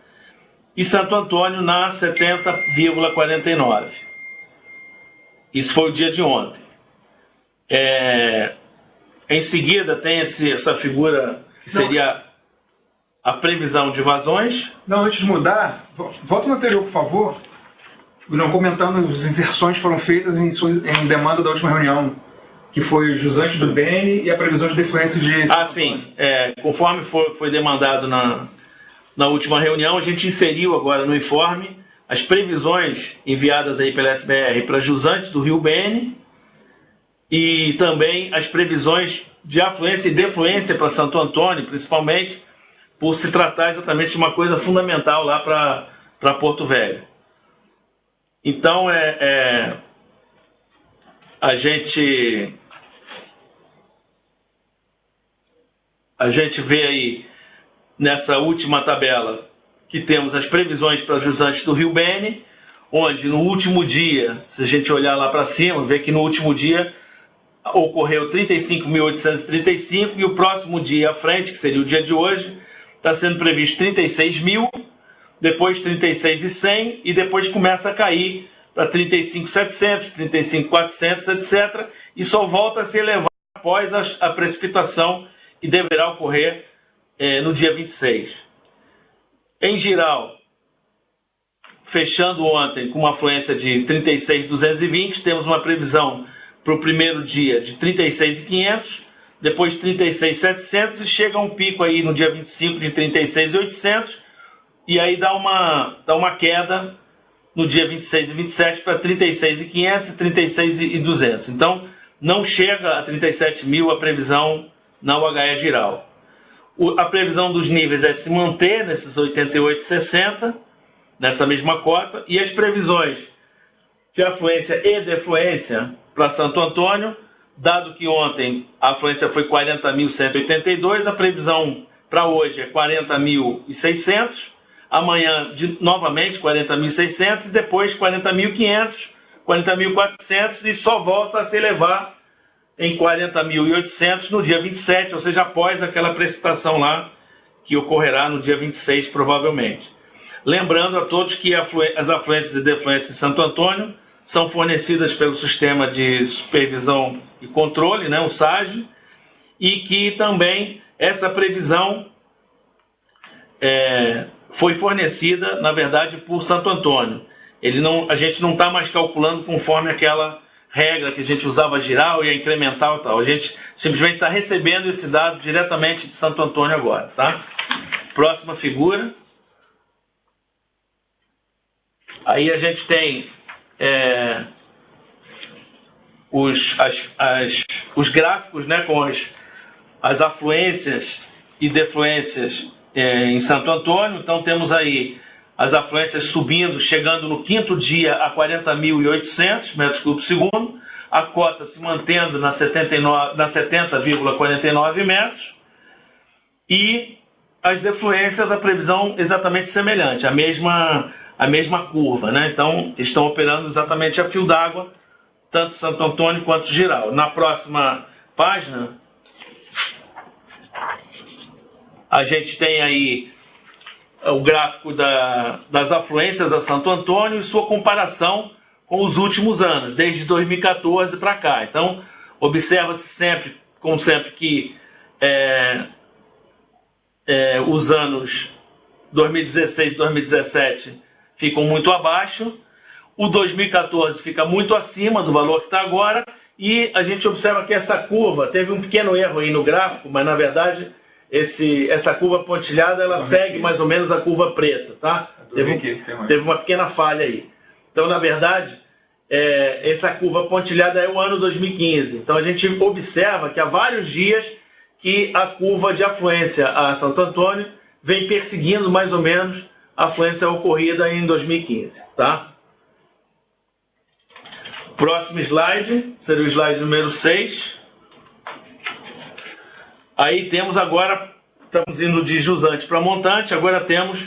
Speaker 19: e Santo Antônio na 70,49. Isso foi o dia de ontem. Em seguida tem essa figura que seria a previsão de vazões.
Speaker 20: Não, antes de mudar, volta no anterior, por favor. Não, comentando as inversões que foram feitas em demanda da última reunião, que foi os usantes do BN e a previsão de defluência de...
Speaker 19: Sim. Conforme foi demandado na última reunião, a gente inseriu agora no informe as previsões enviadas aí pela SBR para jusantes do Rio BN e também as previsões de afluência e defluência para Santo Antônio, principalmente, por se tratar exatamente de uma coisa fundamental lá para Porto Velho. Então, a gente vê aí, nessa última tabela, que temos as previsões para os usantes do Rio BN, onde no último dia, se a gente olhar lá para cima, vê que no último dia ocorreu 35.835 e o próximo dia à frente, que seria o dia de hoje, está sendo previsto 36 mil, depois 36.100 e depois começa a cair para 35.700, 35.400, etc. E só volta a se elevar após a precipitação que deverá ocorrer no dia 26. Em geral, fechando ontem com uma afluência de 36.220, temos uma previsão para o primeiro dia de 36.500, depois 36.700 e chega a um pico aí no dia 25 de 36.800 e aí dá uma queda no dia 26 e 27 para 36.500 e 36.200. Então, não chega a 37 mil a previsão na UHE geral. A previsão dos níveis é se manter nesses 88,60, nessa mesma cota, e as previsões de afluência e defluência para Santo Antônio, dado que ontem a afluência foi 40.182, a previsão para hoje é 40.600, amanhã novamente 40.600 e depois 40.500, 40.400 e só volta a se elevar em 40.800 no dia 27, ou seja, após aquela precipitação lá que ocorrerá no dia 26 provavelmente. Lembrando a todos que as afluências e defluências de Santo Antônio são fornecidas pelo Sistema de Supervisão e Controle, o SAGE, e que também essa previsão foi fornecida, na verdade, por Santo Antônio. A gente não está mais calculando conforme aquela regra que a gente usava geral e a incremental e tal. A gente simplesmente está recebendo esse dado diretamente de Santo Antônio agora, tá? Próxima figura. Aí a gente tem os gráficos, com as afluências e defluências em Santo Antônio. Então temos aí as afluências subindo, chegando no quinto dia a 40.800 metros cúbicos por segundo, a cota se mantendo na 70,49 metros, e as defluências, a previsão exatamente semelhante, a mesma curva, Então, estão operando exatamente a fio d'água, tanto Santo Antônio quanto geral. Na próxima página, a gente tem aí o gráfico das afluências a Santo Antônio e sua comparação com os últimos anos, desde 2014 para cá. Então, observa-se sempre, como sempre, que os anos 2016 e 2017 ficam muito abaixo, o 2014 fica muito acima do valor que está agora, e a gente observa que essa curva, teve um pequeno erro aí no gráfico, mas na verdade essa curva pontilhada, ela segue mais ou menos a curva preta, tá? Teve uma pequena falha aí. Então, na verdade, essa curva pontilhada é o ano 2015. Então, a gente observa que há vários dias que a curva de afluência a Santo Antônio vem perseguindo mais ou menos a afluência ocorrida em 2015, tá? Próximo slide, seria o slide número 6. Aí temos agora, estamos indo de jusante para montante, agora temos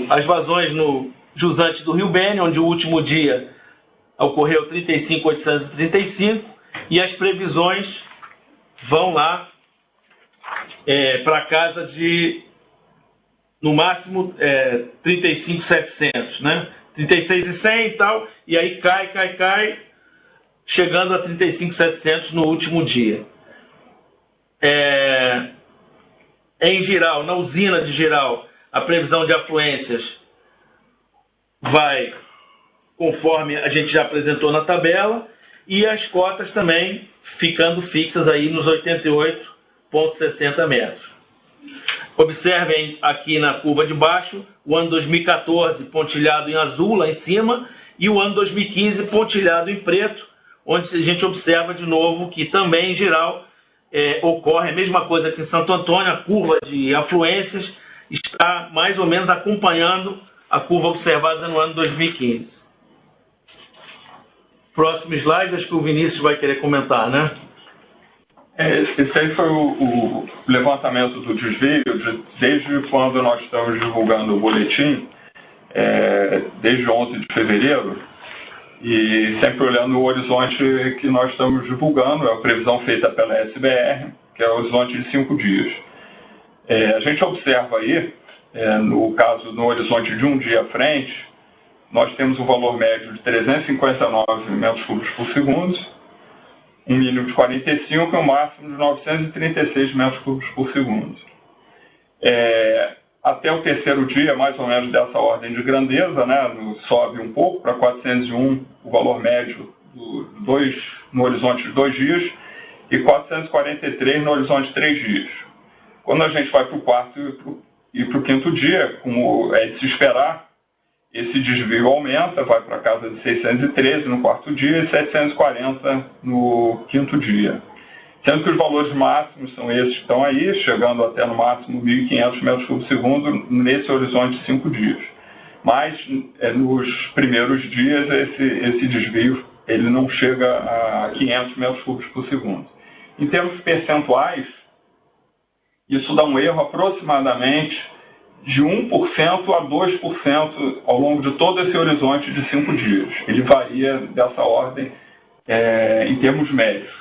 Speaker 19: as vazões no jusante do Rio Bene, onde o último dia ocorreu 35.835, e as previsões vão lá para casa de, no máximo, 35.700, 36.100 e tal, e aí cai, chegando a 35.700 no último dia. Em geral, na usina de geral, a previsão de afluências vai conforme a gente já apresentou na tabela, e as cotas também ficando fixas aí nos 88,60 metros. Observem aqui na curva de baixo o ano 2014 pontilhado em azul lá em cima e o ano 2015 pontilhado em preto, onde a gente observa de novo que também, em geral, ocorre a mesma coisa que em Santo Antônio, a curva de afluências está mais ou menos acompanhando a curva observada no ano 2015. Próximo slide, acho que o Vinícius vai querer comentar, né?
Speaker 14: Esse aí foi o levantamento do desvio desde quando nós estamos divulgando o boletim, desde 11 de fevereiro, e sempre olhando o horizonte que nós estamos divulgando, é a previsão feita pela SBR, que é o horizonte de 5 dias. A gente observa aí, no caso, no horizonte de um dia à frente, nós temos um valor médio de 359 metros cúbicos por segundo, um mínimo de 45 e um máximo de 936 metros cúbicos por segundo. Até o terceiro dia, mais ou menos dessa ordem de grandeza, né, sobe um pouco para 401 o valor médio no horizonte de 2 dias e 443 no horizonte de 3 dias. Quando a gente vai para o quarto e para o quinto dia, como é de se esperar, esse desvio aumenta, vai para a casa de 613 no quarto dia e 740 no quinto dia. Sendo que os valores máximos são esses que estão aí, chegando até no máximo 1.500 metros cúbicos por segundo nesse horizonte de 5 dias. Mas nos primeiros dias esse desvio ele não chega a 500 metros cúbicos por segundo. Em termos percentuais, isso dá um erro aproximadamente de 1% a 2% ao longo de todo esse horizonte de 5 dias. Ele varia dessa ordem em termos médios.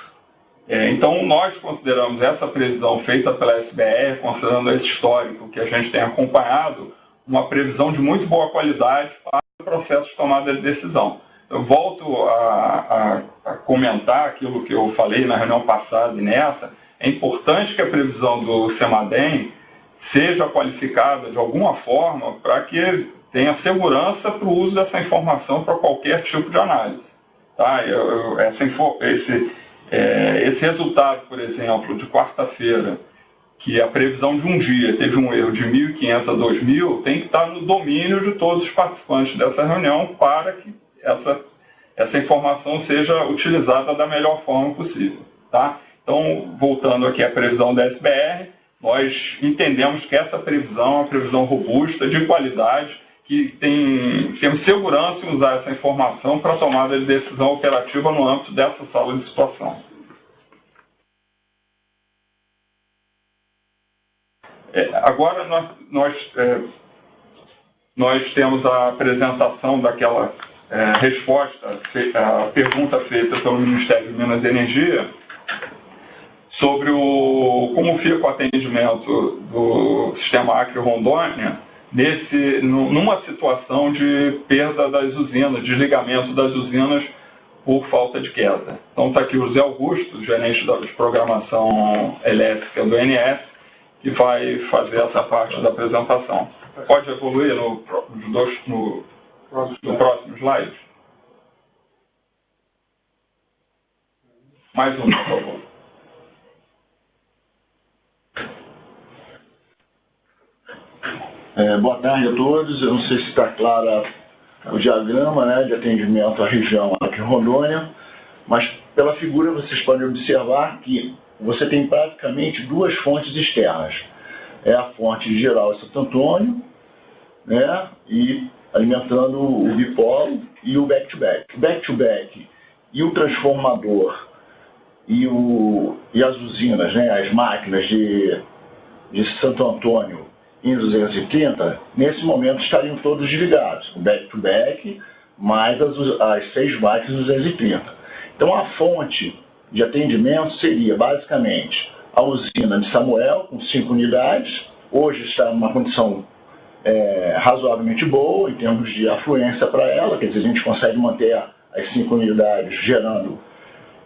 Speaker 14: Então, nós consideramos essa previsão feita pela SBR, considerando esse histórico que a gente tem acompanhado, uma previsão de muito boa qualidade para o processo de tomada de decisão. Eu volto a comentar aquilo que eu falei na reunião passada e nessa. É importante que a previsão do CEMADEM seja qualificada de alguma forma para que tenha segurança para o uso dessa informação para qualquer tipo de análise. Tá? Esse resultado, por exemplo, de quarta-feira, que a previsão de um dia teve um erro de 1.500 a 2.000, tem que estar no domínio de todos os participantes dessa reunião para que essa informação seja utilizada da melhor forma possível. Tá? Então, voltando aqui à previsão da SBR, nós entendemos que essa previsão é uma previsão robusta, de qualidade, que temos segurança em usar essa informação para a tomada de decisão operativa no âmbito dessa sala de situação. Agora nós temos a apresentação daquela resposta, a pergunta feita pelo Ministério de Minas e Energia sobre como fica o atendimento do sistema Acre-Rondônia numa situação de perda das usinas, desligamento das usinas por falta de queda. Então está aqui o José Augusto, gerente de programação elétrica do INS, que vai fazer essa parte da apresentação. Pode evoluir no próximo slide? Mais um, por favor.
Speaker 21: Boa tarde a todos. Eu não sei se está claro o diagrama, né, de atendimento à região aqui em Rondônia, mas pela figura vocês podem observar que você tem praticamente duas fontes externas. É a fonte geral de Santo Antônio, né, e alimentando o bipolo e o back-to-back. O back-to-back e o transformador e as usinas, né, as máquinas de Santo Antônio em 230, nesse momento estariam todos desligados, o back-to-back, mais as 6 máquinas 230. Então, a fonte de atendimento seria, basicamente, a usina de Samuel, com 5 unidades, hoje está numa condição razoavelmente boa, em termos de afluência para ela, quer dizer, a gente consegue manter as 5 unidades gerando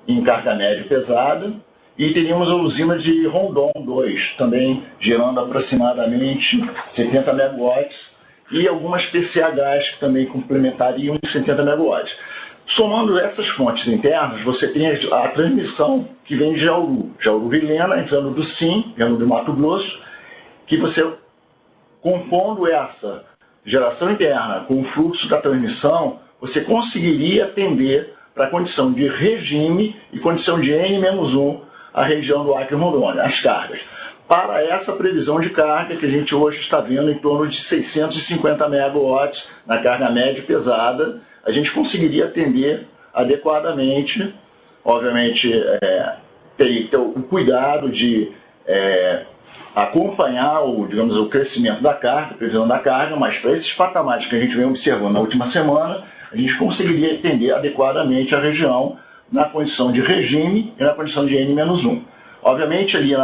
Speaker 21: em carga média pesada. E teríamos a usina de Rondon 2, também gerando aproximadamente 70 megawatts, e algumas PCHs que também complementariam 70 megawatts. Somando essas fontes internas, você tem a transmissão que vem de Jauru Vilhena, entrando do SIM, vindo do Mato Grosso, que você, compondo essa geração interna com o fluxo da transmissão, você conseguiria atender para a condição de regime e condição de N-1, a região do Acre e Rondônia, as cargas. Para essa previsão de carga, que a gente hoje está vendo em torno de 650 megawatts na carga média e pesada, a gente conseguiria atender adequadamente. Obviamente, teria que ter o cuidado de acompanhar o crescimento da carga, a previsão da carga, mas para esses patamares que a gente vem observando na última semana, a gente conseguiria atender adequadamente a região na condição de regime e na condição de N-1. Obviamente, ali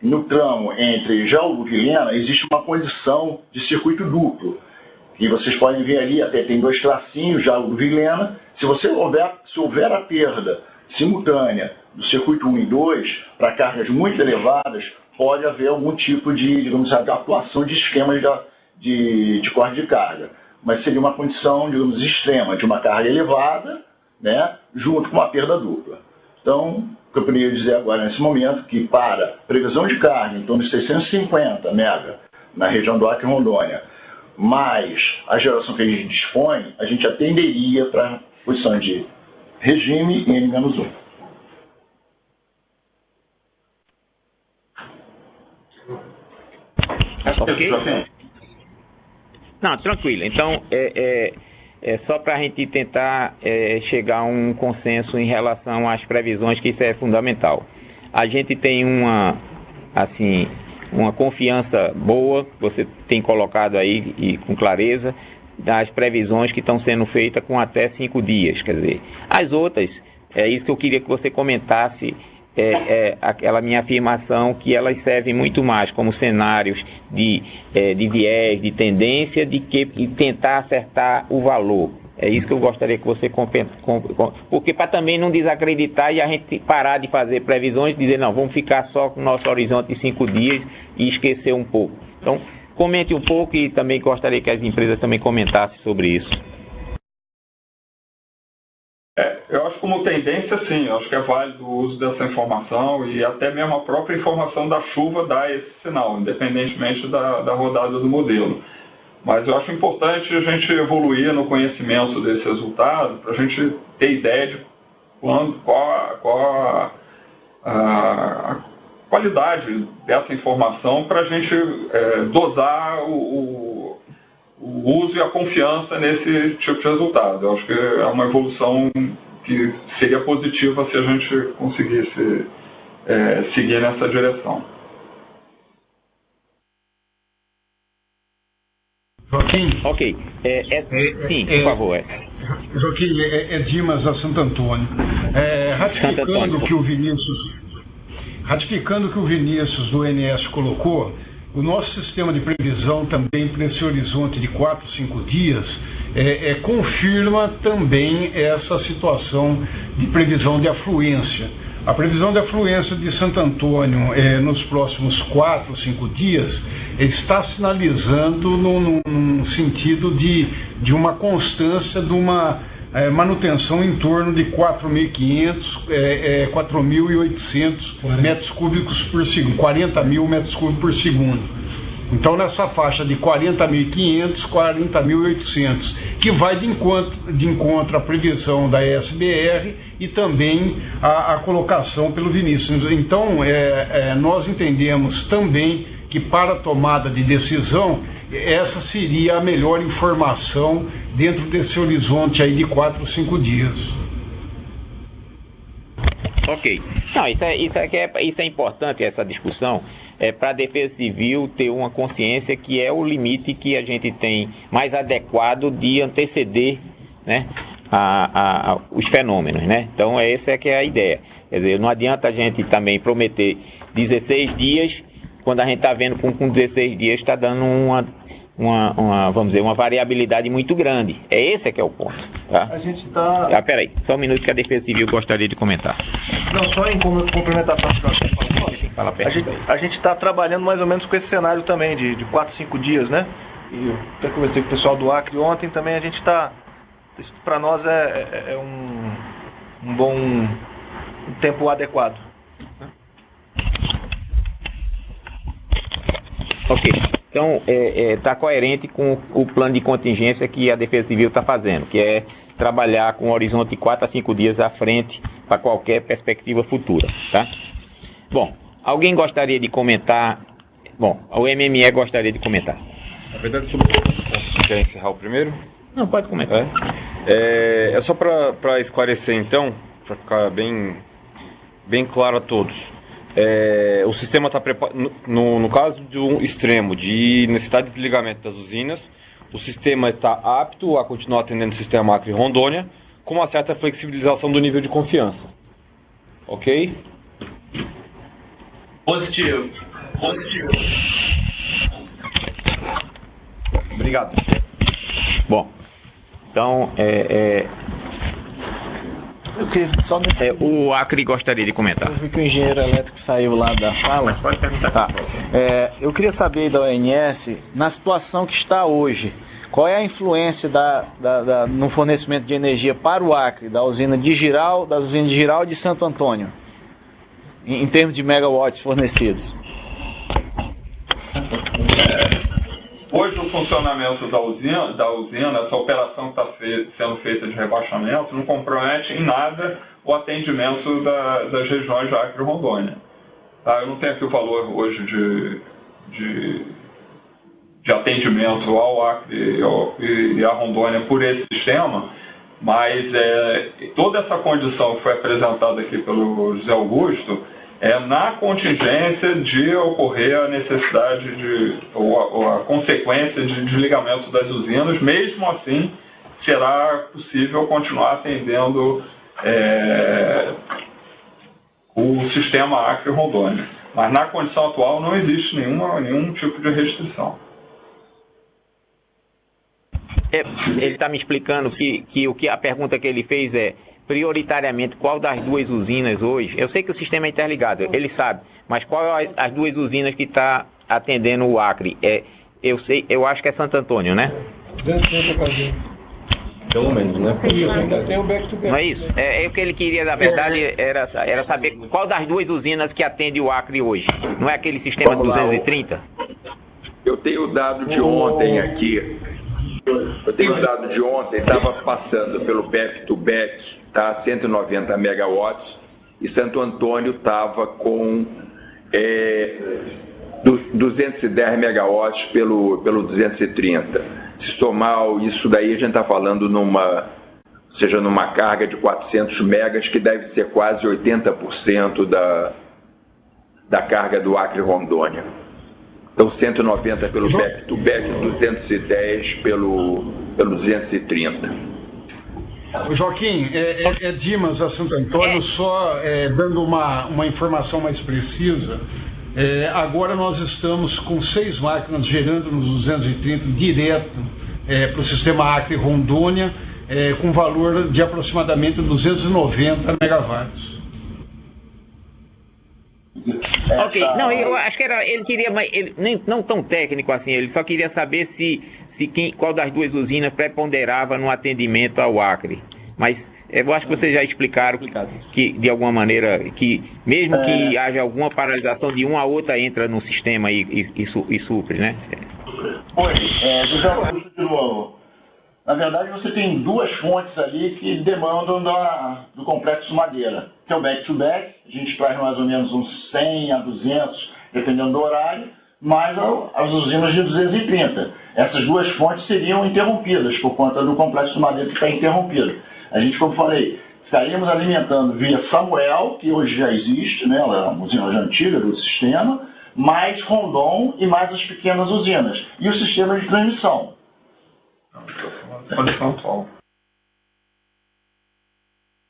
Speaker 21: no tramo entre Jauru e Vilhena, existe uma condição de circuito duplo. E vocês podem ver ali, até tem 2 tracinhos, Jauru e Vilhena. Se houver a perda simultânea do circuito 1 e 2, para cargas muito elevadas, pode haver algum tipo de, digamos assim, atuação de esquemas de corte de carga. Mas seria uma condição, digamos, extrema, de uma carga elevada, né, junto com uma perda dupla. Então, o que eu poderia dizer agora, nesse momento, que para previsão de carga em torno de 650 mega na região do Acre e Rondônia, mais a geração que a gente dispõe, a gente atenderia para a posição de regime em N-1.
Speaker 1: Ok? Não, tranquilo. Então, é só para a gente tentar chegar a um consenso em relação às previsões, que isso é fundamental. A gente tem uma confiança boa, você tem colocado aí e com clareza, das previsões que estão sendo feitas com até 5 dias. Quer dizer, as outras, é isso que eu queria que você comentasse, aquela minha afirmação, que elas servem muito mais como cenários de viés, de tendência, e tentar acertar o valor. É isso que eu gostaria que você porque para também não desacreditar e a gente parar de fazer previsões e dizer, não, vamos ficar só com o nosso horizonte de 5 dias e esquecer um pouco. Então, comente um pouco, e também gostaria que as empresas também comentassem sobre isso.
Speaker 14: Eu acho como tendência, sim, eu acho que é válido o uso dessa informação, e até mesmo a própria informação da chuva dá esse sinal, independentemente da rodada do modelo. Mas eu acho importante a gente evoluir no conhecimento desse resultado, para a gente ter ideia de qual a qualidade dessa informação, para a gente dosar o uso e a confiança nesse tipo de resultado. Eu acho que é uma evolução que seria positiva se a gente conseguisse seguir nessa direção.
Speaker 13: Joaquim?
Speaker 1: Ok. Sim, por favor.
Speaker 13: Joaquim, é Dimas a Santo Antônio. Ratificando o que o Vinícius do INS colocou, o nosso sistema de previsão também para esse horizonte de 4, 5 dias confirma também essa situação de previsão de afluência. A previsão de afluência de Santo Antônio nos próximos 4, 5 dias está sinalizando num sentido de uma constância, de uma manutenção em torno de 4.500, 4.800 metros cúbicos por segundo, 40 mil metros cúbicos por segundo. Então, nessa faixa de 40.500, 40.800, que vai de encontro à previsão da SBR e também a colocação pelo Vinícius. Então, nós entendemos também que, para a tomada de decisão, essa seria a melhor informação dentro desse horizonte aí de 4 ou 5 dias.
Speaker 1: Ok. Não, isso é importante, essa discussão, para a Defesa Civil ter uma consciência que é o limite que a gente tem mais adequado de anteceder, né, os fenômenos, né? Então, essa que é a ideia. Quer dizer, não adianta a gente também prometer 16 dias, quando a gente está vendo com 16 dias está dando vamos dizer, uma variabilidade muito grande. Esse que é o ponto. Tá?
Speaker 8: A gente está...
Speaker 1: peraí, só um minuto que a Defesa Civil gostaria de comentar.
Speaker 8: Não, só em complementação do que você falou. A gente está trabalhando mais ou menos com esse cenário também, de 4, 5 dias, né? E eu até conversei com o pessoal do Acre ontem também, a gente está... Isso para nós é um bom tempo adequado.
Speaker 1: Ok. Então, está coerente com o plano de contingência que a Defesa Civil está fazendo, que é trabalhar com um horizonte de 4 a 5 dias à frente para qualquer perspectiva futura, tá? Bom, alguém gostaria de comentar? Bom, o MME gostaria de comentar.
Speaker 2: Na verdade, sobre o ponto, quer encerrar o primeiro?
Speaker 1: Não, pode comentar.
Speaker 2: É só para esclarecer, então, para ficar bem claro a todos. O sistema está preparado, no caso de um extremo de necessidade de desligamento das usinas, o sistema está apto a continuar atendendo o sistema Acre e Rondônia, com uma certa flexibilização do nível de confiança. Ok?
Speaker 19: Positivo.
Speaker 21: Positivo.
Speaker 1: Obrigado. Bom, então, o Acre gostaria de comentar.
Speaker 18: Eu vi que o engenheiro elétrico saiu lá da sala.
Speaker 1: Pode perguntar.
Speaker 18: Tá. Eu queria saber da ONS, na situação que está hoje, qual é a influência no fornecimento de energia para o Acre, das usinas de Giral e de Santo Antônio, em termos de megawatts fornecidos?
Speaker 14: Hoje o funcionamento da usina, essa operação que está sendo feita de rebaixamento, não compromete em nada o atendimento das regiões de Acre e Rondônia. Tá? Eu não tenho aqui o valor hoje de atendimento ao Acre e à Rondônia por esse sistema, mas toda essa condição que foi apresentada aqui pelo José Augusto é na contingência de ocorrer a necessidade ou a consequência de desligamento das usinas. Mesmo assim, será possível continuar atendendo o sistema Acre e Rondônia. Mas na condição atual não existe nenhum tipo de restrição.
Speaker 1: Ele está me explicando que a pergunta que ele fez é prioritariamente qual das duas usinas hoje. Eu sei que o sistema é interligado, ele sabe, mas qual as duas usinas que está atendendo o Acre? Eu acho que é Santo Antônio, né?
Speaker 10: Pelo menos, né?
Speaker 1: Não é isso? O que ele queria, na verdade, era saber qual das duas usinas que atende o Acre hoje. Não é aquele sistema 230?
Speaker 15: Eu tenho o dado de ontem aqui. Estava passando pelo back-to-back, tá, 190 megawatts, e Santo Antônio estava com 210 megawatts pelo 230. Se somar isso daí, a gente está falando numa carga de 400 megas, que deve ser quase 80% da carga do Acre e Rondônia. Então, 190 pelo back-to-back, 210 pelo 230.
Speaker 13: Joaquim, Dimas a Santo Antônio, só dando uma informação mais precisa. Agora nós estamos com 6 máquinas gerando nos 230 direto para o sistema Acre e Rondônia, com valor de aproximadamente 290 megawatts.
Speaker 1: Ok, não, eu acho que ele queria, mas não tão técnico assim, ele só queria saber qual das duas usinas preponderava no atendimento ao Acre. Mas eu acho que vocês já explicaram que de alguma maneira, que mesmo que haja alguma paralisação de uma, a outra entra no sistema e supre, né?
Speaker 21: Oi, José Augusto de novo. Na verdade, você tem duas fontes ali que demandam do complexo Madeira, que é o back-to-back, a gente traz mais ou menos uns 100 a 200, dependendo do horário, mais as usinas de 230. Essas duas fontes seriam interrompidas por conta do complexo Madeira que está interrompido. A gente, como falei, estaríamos alimentando via Samuel, que hoje já existe, né, ela é uma usina já antiga do sistema, mais Rondon e mais as pequenas usinas, e o sistema de transmissão.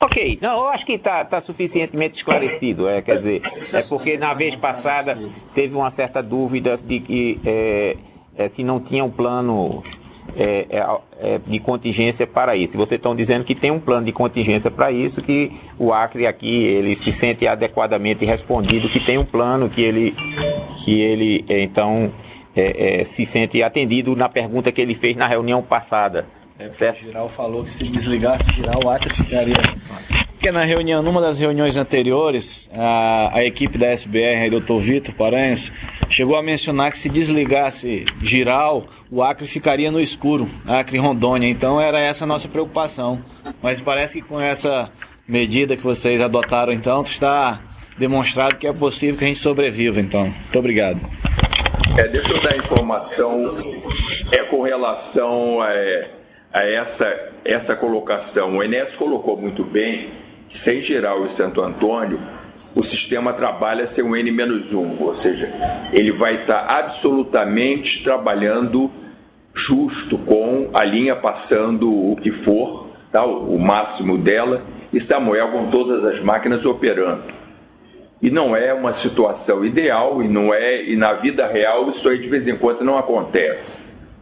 Speaker 1: Ok, não, eu acho que está suficientemente esclarecido. Quer dizer, porque na vez passada teve uma certa dúvida de que se não tinha um plano de contingência para isso. Vocês estão dizendo que tem um plano de contingência para isso, que o Acre aqui ele se sente adequadamente respondido, que tem um plano que ele então se sente atendido na pergunta que ele fez na reunião passada.
Speaker 18: O Giral falou que se desligasse o Acre ficaria. Porque numa das reuniões anteriores, a equipe da SBR, o Dr. Vitor Paranhos, chegou a mencionar que se desligasse Giral, o Acre ficaria no escuro, Acre e Rondônia. Então era essa a nossa preocupação. Mas parece que com essa medida que vocês adotaram, então, está demonstrado que é possível que a gente sobreviva. Então, muito obrigado.
Speaker 15: Deixa eu dar informação com relação a essa colocação. O Enes colocou muito bem que sem Giral e Santo Antônio, o sistema trabalha sem um N-1, ou seja, ele vai estar absolutamente trabalhando justo com a linha passando o que for, tá, o máximo dela, e Samuel com todas as máquinas operando. E não é uma situação ideal, e na vida real isso aí de vez em quando não acontece.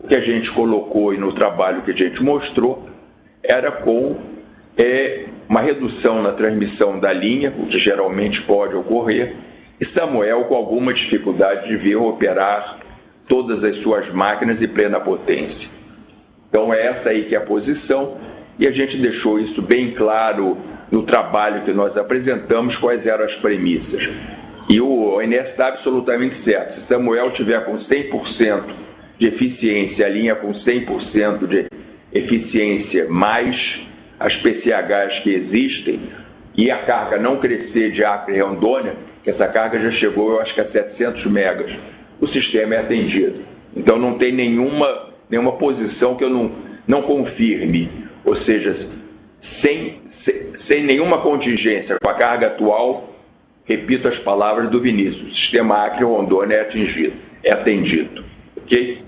Speaker 15: O que a gente colocou e no trabalho que a gente mostrou era com uma redução na transmissão da linha, o que geralmente pode ocorrer, e Samuel com alguma dificuldade de vir operar todas as suas máquinas em plena potência. Então é essa aí que é a posição, e a gente deixou isso bem claro no trabalho que nós apresentamos, quais eram as premissas. E o ONS está absolutamente certo. Se Samuel tiver com 100% de eficiência, a linha com 100% de eficiência, mais as PCHs que existem, e a carga não crescer de Acre e Rondônia, que essa carga já chegou, eu acho que a 700 megas, o sistema é atendido. Então não tem nenhuma posição que eu não confirme, ou seja, sem nenhuma contingência, com a carga atual, repito as palavras do Vinícius, o sistema Acre e Rondônia é atendido. Ok?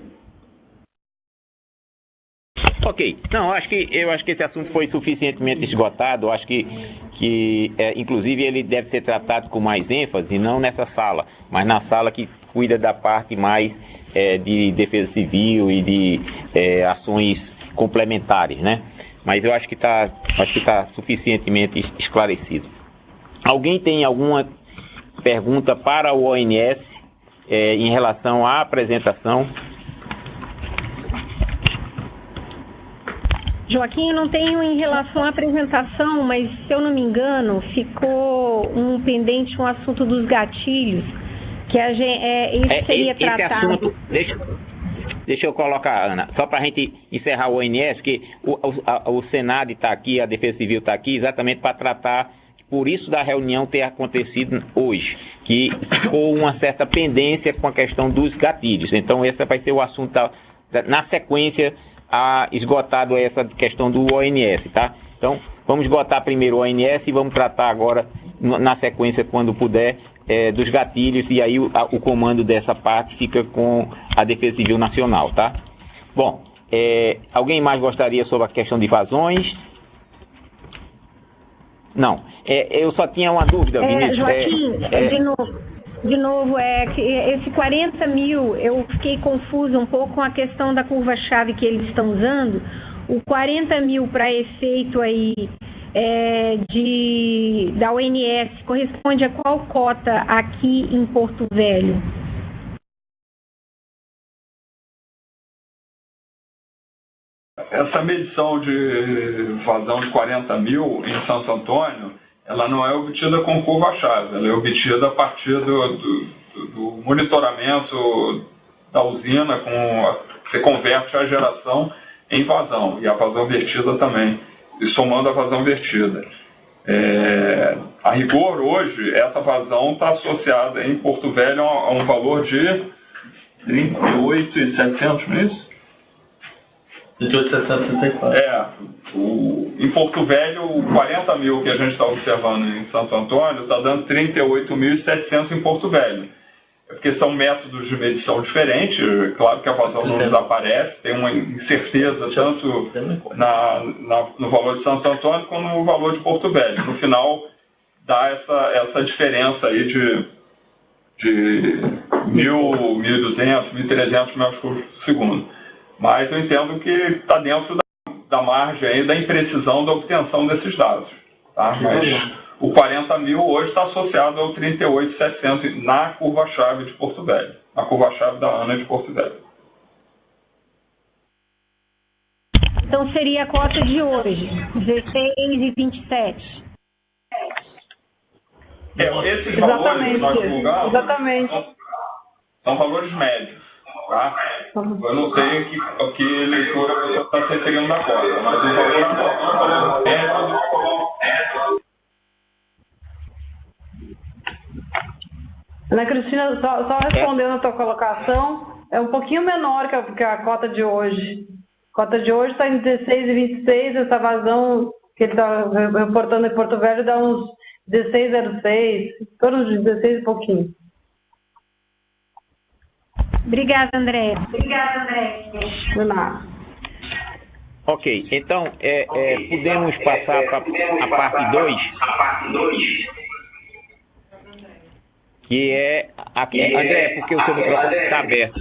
Speaker 1: Ok. Não, eu acho que esse assunto foi suficientemente esgotado. Eu acho que inclusive, ele deve ser tratado com mais ênfase, não nessa sala, mas na sala que cuida da parte mais de defesa civil e de ações complementares, né? Mas eu acho que está suficientemente esclarecido. Alguém tem alguma pergunta para o ONS em relação à apresentação?
Speaker 7: Joaquim, eu não tenho em relação à apresentação, mas se eu não me engano, ficou pendente um assunto dos gatilhos, que isso seria tratado.
Speaker 1: Assunto, deixa eu colocar, Ana, só para a gente encerrar o ONS, que o Senado está aqui, a Defesa Civil está aqui, exatamente para tratar, por isso da reunião ter acontecido hoje, que ficou uma certa pendência com a questão dos gatilhos. Então, esse vai ser o assunto na sequência esgotado essa questão do ONS, tá? Então, vamos esgotar primeiro o ONS e vamos tratar agora, na sequência, quando puder, dos gatilhos, e aí o comando dessa parte fica com a Defesa Civil Nacional, tá? Bom, alguém mais gostaria sobre a questão de vazões? Não. Eu só tinha uma dúvida, Vinícius.
Speaker 7: Joaquim, de novo, que esse 40 mil, eu fiquei confusa um pouco com a questão da curva-chave que eles estão usando. O 40 mil para efeito aí da ONS corresponde a qual cota aqui em Porto Velho?
Speaker 14: Essa medição de vazão de 40 mil em Santo Antônio, ela não é obtida com curva-chave, ela é obtida a partir do monitoramento da usina, você converte a geração em vazão, e a vazão vertida também, e somando a vazão vertida. A rigor, hoje, essa vazão está associada em Porto Velho a um valor de 38.700, não é isso?
Speaker 5: 28.764.
Speaker 14: Em Porto Velho, o 40 mil que a gente está observando em Santo Antônio está dando 38.700 em Porto Velho. É porque são métodos de medição diferentes, claro que a vazão não desaparece, tem uma incerteza tanto no valor de Santo Antônio como no valor de Porto Velho. No final, dá essa diferença aí de 1.000, 1.200, 1.300 metros cúbicos por segundo. Mas eu entendo que está dentro da margem aí da imprecisão da obtenção desses dados. Tá? Mas o 40 mil hoje está associado ao 38.700 na curva-chave de Porto Velho, na curva-chave da ANA de Porto Velho.
Speaker 7: Então seria a cota de hoje, 16 e 27.
Speaker 14: Esses valores que nós divulgamos são valores médios. Tá? Eu não sei a que leitura você está se referindo da cota, mas o valor médio.
Speaker 9: Ana Cristina, só respondendo a tua colocação, é um pouquinho menor que a cota de hoje. A cota de hoje está em 16 e 26, essa vazão que ele está reportando em Porto Velho dá uns 16,06, em torno de 16 e pouquinho.
Speaker 7: Obrigada, André.
Speaker 9: De nada.
Speaker 1: Ok, então podemos passar para a parte 2? que é aqui, André, porque o seu microfone está aberto.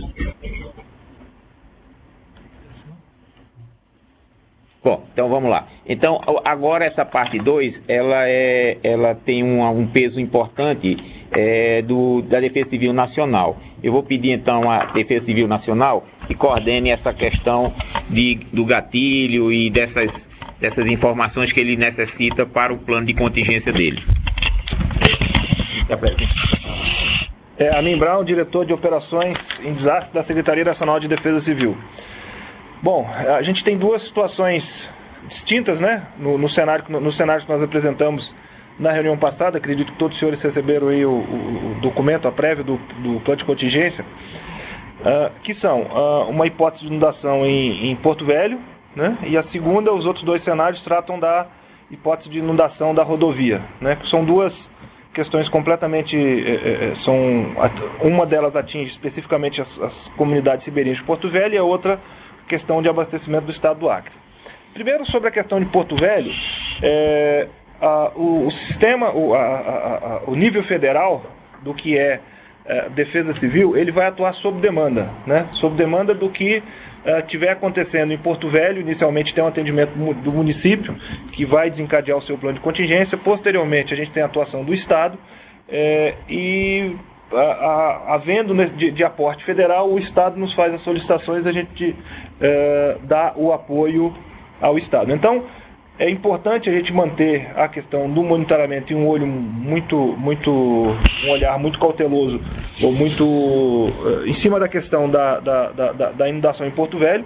Speaker 1: Bom, então vamos lá. Então, agora essa parte 2, ela tem um peso importante da Defesa Civil Nacional. Eu vou pedir então à Defesa Civil Nacional que coordene essa questão do gatilho e dessas informações que ele necessita para o plano de contingência dele.
Speaker 8: Amin Brown, diretor de operações em desastre da Secretaria Nacional de Defesa Civil. Bom, a gente tem duas situações distintas, né, no cenário que nós apresentamos na reunião passada. Acredito que todos os senhores receberam aí o documento, a prévia do plano de contingência, que são uma hipótese de inundação em Porto Velho, né, e a segunda, os outros dois cenários tratam da hipótese de inundação da rodovia, né, que são duas questões completamente, uma delas atinge especificamente as comunidades ribeirinhas de Porto Velho e a outra questão de abastecimento do estado do Acre. Primeiro, sobre a questão de Porto Velho, o sistema, o nível federal do que é defesa civil, ele vai atuar sob demanda, né? Sob demanda do que tiver acontecendo em Porto Velho. Inicialmente tem um atendimento do município, que vai desencadear o seu plano de contingência. Posteriormente, a gente tem a atuação do Estado, havendo de aporte federal, o Estado nos faz as solicitações, a gente dá o apoio ao Estado. Então, é importante a gente manter a questão do monitoramento e um olhar muito cauteloso, ou muito em cima da questão da inundação em Porto Velho,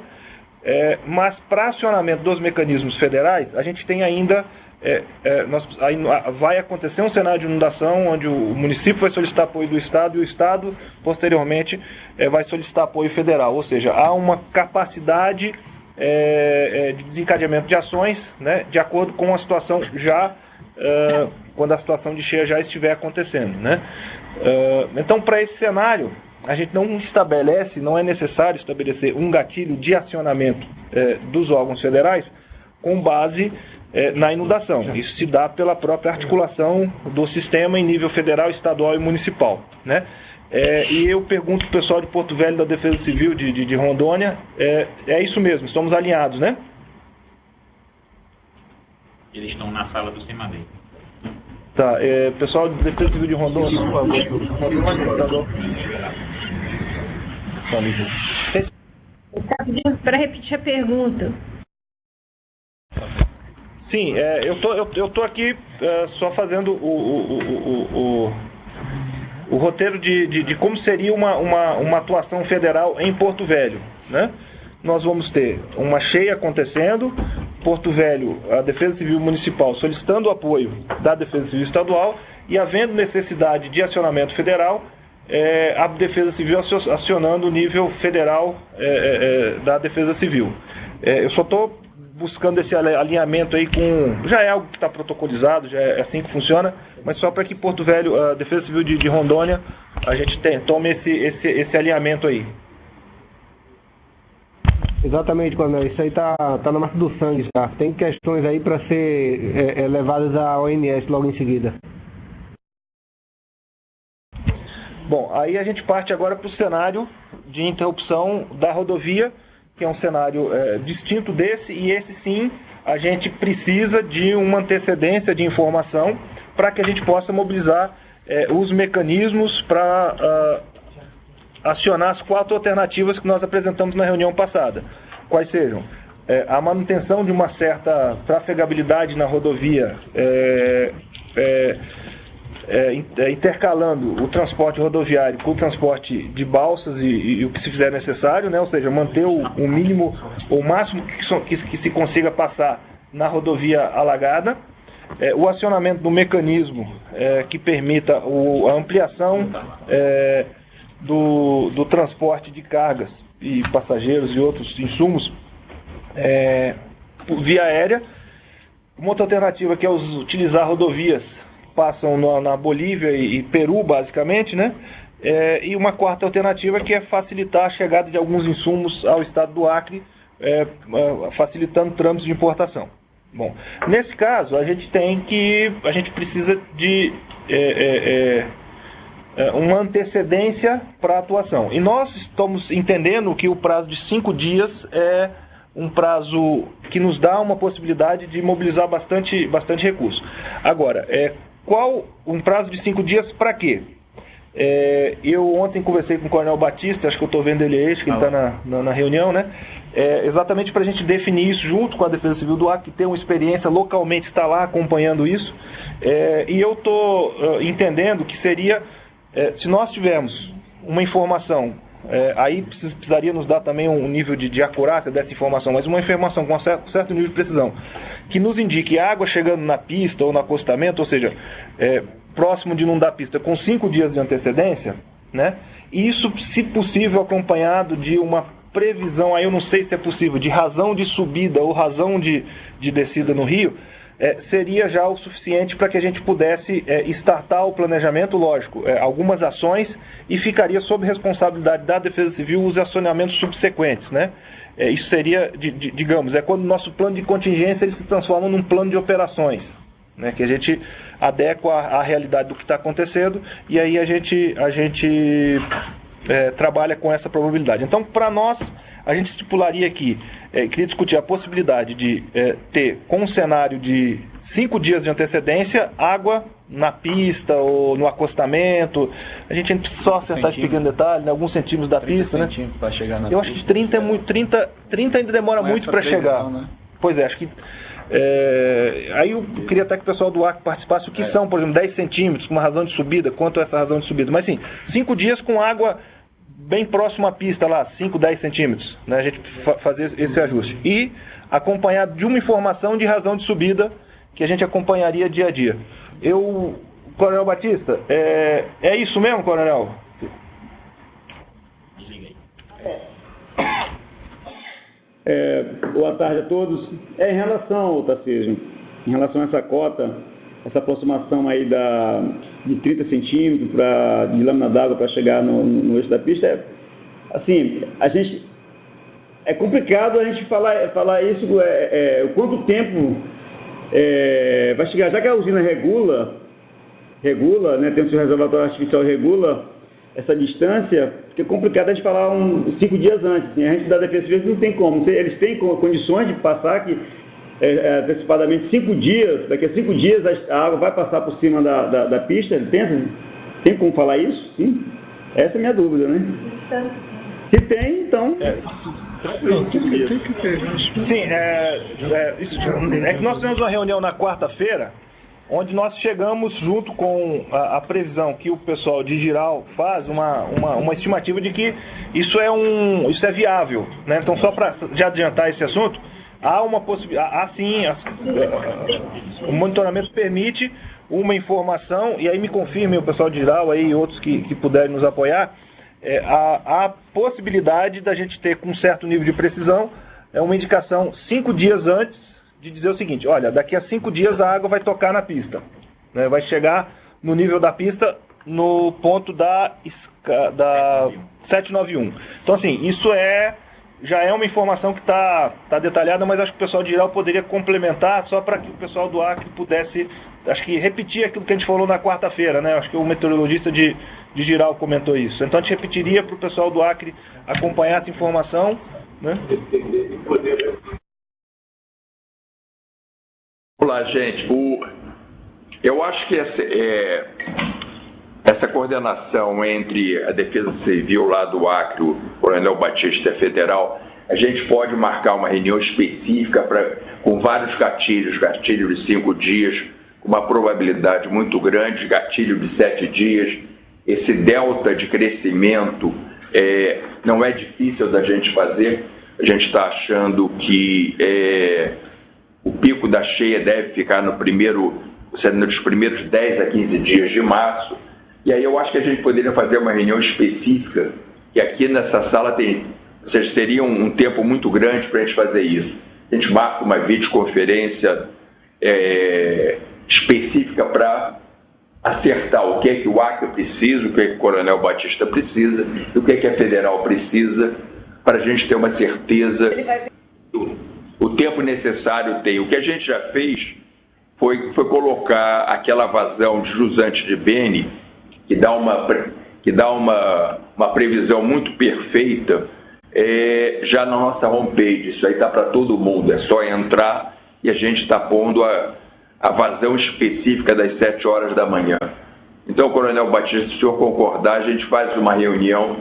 Speaker 8: mas para acionamento dos mecanismos federais, a gente tem ainda, vai acontecer um cenário de inundação onde o município vai solicitar apoio do Estado e o Estado, posteriormente, vai solicitar apoio federal. Ou seja, há uma capacidade de desencadeamento de ações, né, de acordo com a situação quando a situação de cheia já estiver acontecendo, né. Então, para esse cenário, a gente não é necessário estabelecer um gatilho de acionamento dos órgãos federais com base na inundação. Isso se dá pela própria articulação do sistema em nível federal, estadual e municipal, né. E eu pergunto para o pessoal de Porto Velho da Defesa Civil de Rondônia, é isso mesmo, estamos alinhados, né?
Speaker 1: Eles estão na sala do CEMADEM.
Speaker 8: Tá, pessoal de Defesa Civil de Rondônia, por favor.
Speaker 7: Para repetir a pergunta.
Speaker 8: Sim, eu tô aqui só fazendo o roteiro de como seria uma atuação federal em Porto Velho, né? Nós vamos ter uma cheia acontecendo, Porto Velho, a Defesa Civil Municipal solicitando o apoio da Defesa Civil Estadual, e havendo necessidade de acionamento federal, a Defesa Civil acionando o nível federal da Defesa Civil. Eu só estou buscando esse alinhamento aí já é algo que está protocolizado, já é assim que funciona, mas só para que Porto Velho, a Defesa Civil de Rondônia, a gente tome esse alinhamento aí.
Speaker 6: Exatamente, Coronel, isso aí tá na massa do sangue já. Tem questões aí para ser levadas à ONS logo em seguida.
Speaker 8: Bom, aí a gente parte agora para o cenário de interrupção da rodovia, que é um cenário distinto desse, e esse sim a gente precisa de uma antecedência de informação para que a gente possa mobilizar os mecanismos para acionar as 4 alternativas que nós apresentamos na reunião passada. Quais sejam? A manutenção de uma certa trafegabilidade na rodovia, intercalando o transporte rodoviário com o transporte de balsas e o que se fizer necessário, né? Ou seja, manter o mínimo, o máximo que se consiga passar na rodovia alagada, o acionamento do mecanismo que permita a ampliação do transporte de cargas e passageiros e outros insumos via aérea. Uma outra alternativa que é utilizar rodovias passam na Bolívia e Peru, basicamente, né? E uma quarta alternativa que é facilitar a chegada de alguns insumos ao estado do Acre, facilitando trâmites de importação. Bom, nesse caso, a gente precisa de uma antecedência para a atuação. E nós estamos entendendo que o prazo de 5 dias é um prazo que nos dá uma possibilidade de mobilizar bastante recurso. Agora, qual um prazo de 5 dias para quê? Eu ontem conversei com o Coronel Batista, acho que eu estou vendo ele aí, acho que ele está na reunião, né? Exatamente para a gente definir isso junto com a Defesa Civil do Acre, que tem uma experiência localmente, está lá acompanhando isso. E eu estou entendendo que seria, se nós tivermos uma informação, aí precisaria nos dar também um nível de acurácia dessa informação, mas uma informação com certo nível de precisão, que nos indique água chegando na pista ou no acostamento, ou seja, próximo de inundar a pista com 5 dias de antecedência, né? E isso, se possível, acompanhado de uma previsão, aí eu não sei se é possível, de razão de subida ou razão de descida no rio, seria já o suficiente para que a gente pudesse startar o planejamento, lógico, algumas ações, e ficaria sob responsabilidade da Defesa Civil os acionamentos subsequentes, né? Isso seria, digamos, quando o nosso plano de contingência ele se transforma num plano de operações, né? Que a gente adequa à realidade do que está acontecendo, e aí a gente trabalha com essa probabilidade. Então, para nós, a gente estipularia aqui, queria discutir a possibilidade de ter, com um cenário de 5 dias de antecedência, água na pista ou no acostamento. A gente só acertar esse pequeno detalhe, né, alguns centímetros da pista, né?
Speaker 18: Para chegar na
Speaker 8: eu acho que 30 é muito, 30 ainda demora muito para chegar. Né? Pois é, acho que aí eu queria até que o pessoal do Acre participasse o que são, por exemplo, 10 centímetros, com uma razão de subida, quanto é essa razão de subida. Mas sim, 5 dias com água bem próximo à pista lá, 5, 10 centímetros, né, a gente fazer esse ajuste. E acompanhado de uma informação de razão de subida que a gente acompanharia dia a dia. Coronel Batista, é isso mesmo, Coronel?
Speaker 4: Boa tarde a todos. Em relação, Tarcísio, em relação a essa cota, essa aproximação aí de 30 centímetros de lâmina d'água para chegar no eixo da pista, assim, é complicado a gente falar isso, quanto tempo vai chegar, já que a usina regula, né, tem o seu reservatório artificial regula essa distância, fica complicado a gente falar 5 dias antes. Assim, a gente da Defesa Civil não tem como. Eles têm condições de passar que antecipadamente 5 dias, daqui a 5 dias a água vai passar por cima da pista? Tem como falar isso? Sim? Essa é a minha dúvida, né? Se tem, então...
Speaker 8: Sim, é que nós tivemos uma reunião na quarta-feira, onde nós chegamos junto com a previsão que o pessoal de Giral faz, uma estimativa de que isso é viável, né? Então, só para já adiantar esse assunto, há uma possibilidade, sim, o monitoramento permite uma informação, e aí me confirme o pessoal de Giral aí e outros que puderem nos apoiar, a possibilidade da gente ter, com um certo nível de precisão, uma indicação 5 dias antes de dizer o seguinte: olha, daqui a 5 dias a água vai tocar na pista, né, vai chegar no nível da pista no ponto da 791. Então, assim, isso já é uma informação que está detalhada, mas acho que o pessoal de Giral poderia complementar, só para que o pessoal do Acre pudesse, acho que repetir aquilo que a gente falou na quarta-feira, né? Acho que o meteorologista de Giral comentou isso. Então a gente repetiria para o pessoal do Acre acompanhar essa informação, né?
Speaker 15: Olá, gente. Eu acho que essa coordenação entre a Defesa Civil lá do Acre, o Coronel Batista Federal, a gente pode marcar uma reunião específica com vários gatilhos de 5 dias, com uma probabilidade muito grande, gatilho de 7 dias. Esse delta de crescimento não é difícil da gente fazer. A gente está achando que o pico da cheia deve ficar nos primeiros 10 a 15 dias de março. E aí eu acho que a gente poderia fazer uma reunião específica, que aqui nessa sala vocês teriam um tempo muito grande para a gente fazer isso. A gente marca uma videoconferência específica para acertar o que é que o Acre precisa, o que é que o Coronel Batista precisa, e o que é que a Federal precisa, para a gente ter uma certeza o tempo necessário tem. O que a gente já fez foi colocar aquela vazão de jusante de Beni, que dá uma previsão muito perfeita já na nossa homepage. Isso aí está para todo mundo, é só entrar e a gente está pondo a vazão específica das 7 horas da manhã. Então, Coronel Batista, se o senhor concordar, a gente faz uma reunião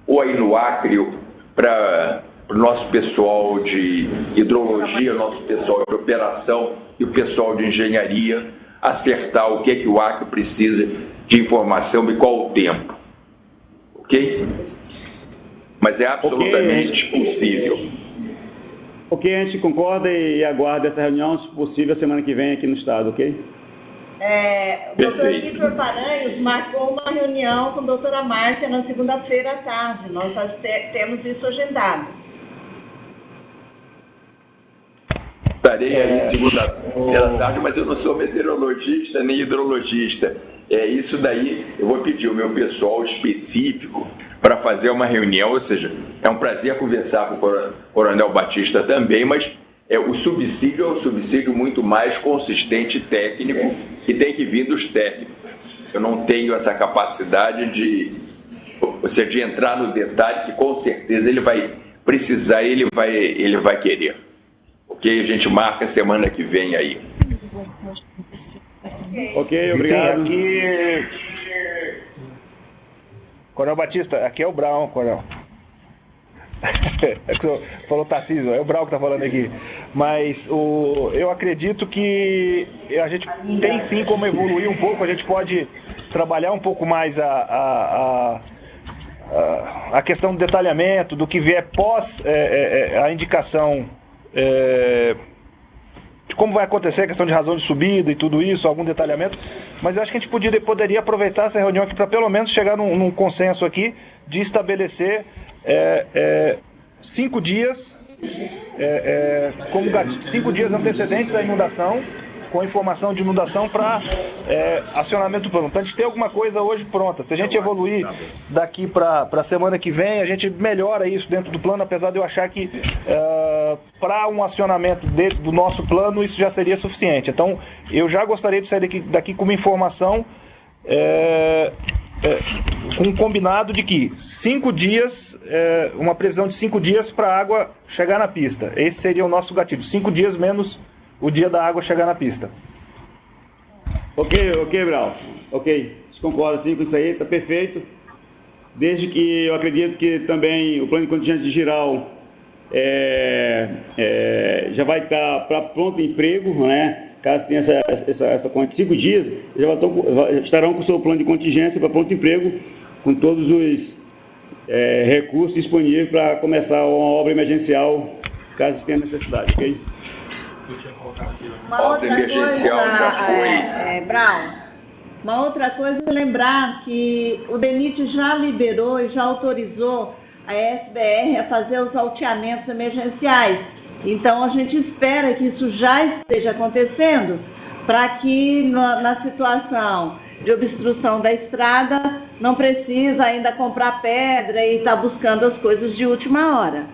Speaker 15: ou aí no Acre para o nosso pessoal de hidrologia, o nosso pessoal de operação e o pessoal de engenharia acertar o que é que o Acre precisa de informação e qual o tempo. Ok? Mas é absolutamente possível.
Speaker 4: Ok, a gente concorda e aguarda essa reunião, se possível, semana que vem aqui no Estado, ok?
Speaker 12: O doutor Vitor Paranhos marcou uma reunião com a doutora Márcia na segunda-feira à tarde. Nós temos isso agendado.
Speaker 15: Estarei aí segunda-feira à tarde, mas eu não sou meteorologista nem hidrologista. Isso daí, eu vou pedir o meu pessoal específico para fazer uma reunião, ou seja, é um prazer conversar com o Coronel Batista também, mas o subsídio é um subsídio muito mais consistente e técnico, que tem que vir dos técnicos. Eu não tenho essa capacidade de entrar no detalhe, que com certeza ele vai precisar, ele vai querer. Ok? A gente marca a semana que vem aí.
Speaker 4: Ok, obrigado.
Speaker 8: Aqui... Coronel Batista, aqui é o Brown, Coronel. É que o falou Tarcísio, é o Brown que está falando aqui. Mas eu acredito que a gente tem sim como evoluir um pouco, a gente pode trabalhar um pouco mais a questão do detalhamento, do que vier pós a indicação de como vai acontecer a questão de razão de subida e tudo isso, algum detalhamento, mas eu acho que a gente poderia aproveitar essa reunião aqui para pelo menos chegar num consenso aqui de estabelecer 5 dias, como 5 dias antecedentes da inundação, com informação de inundação para acionamento do plano. Então a gente tem alguma coisa hoje pronta. Se a gente evoluir daqui para a semana que vem, a gente melhora isso dentro do plano, apesar de eu achar que para um acionamento do nosso plano isso já seria suficiente. Então eu já gostaria de sair daqui com uma informação, com um combinado de que 5 dias, uma previsão de 5 dias para a água chegar na pista. Esse seria o nosso gatilho. 5 dias menos o dia da água chegar na pista.
Speaker 4: Ok, Brau. Ok. Concordo sim com isso aí, está perfeito. Desde que eu acredito que também o plano de contingente geral já vai estar para pronto emprego, né? Caso tenha essa conta de 5 dias, já estarão com o seu plano de contingência para pronto emprego, com todos os recursos disponíveis para começar uma obra emergencial, caso tenha necessidade, ok?
Speaker 12: Uma outra coisa, Brown, uma outra coisa é lembrar que o DENIT já liberou e já autorizou a SBR a fazer os alteamentos emergenciais. Então, a gente espera que isso já esteja acontecendo para que na situação de obstrução da estrada não precisa ainda comprar pedra e estar buscando as coisas de última hora.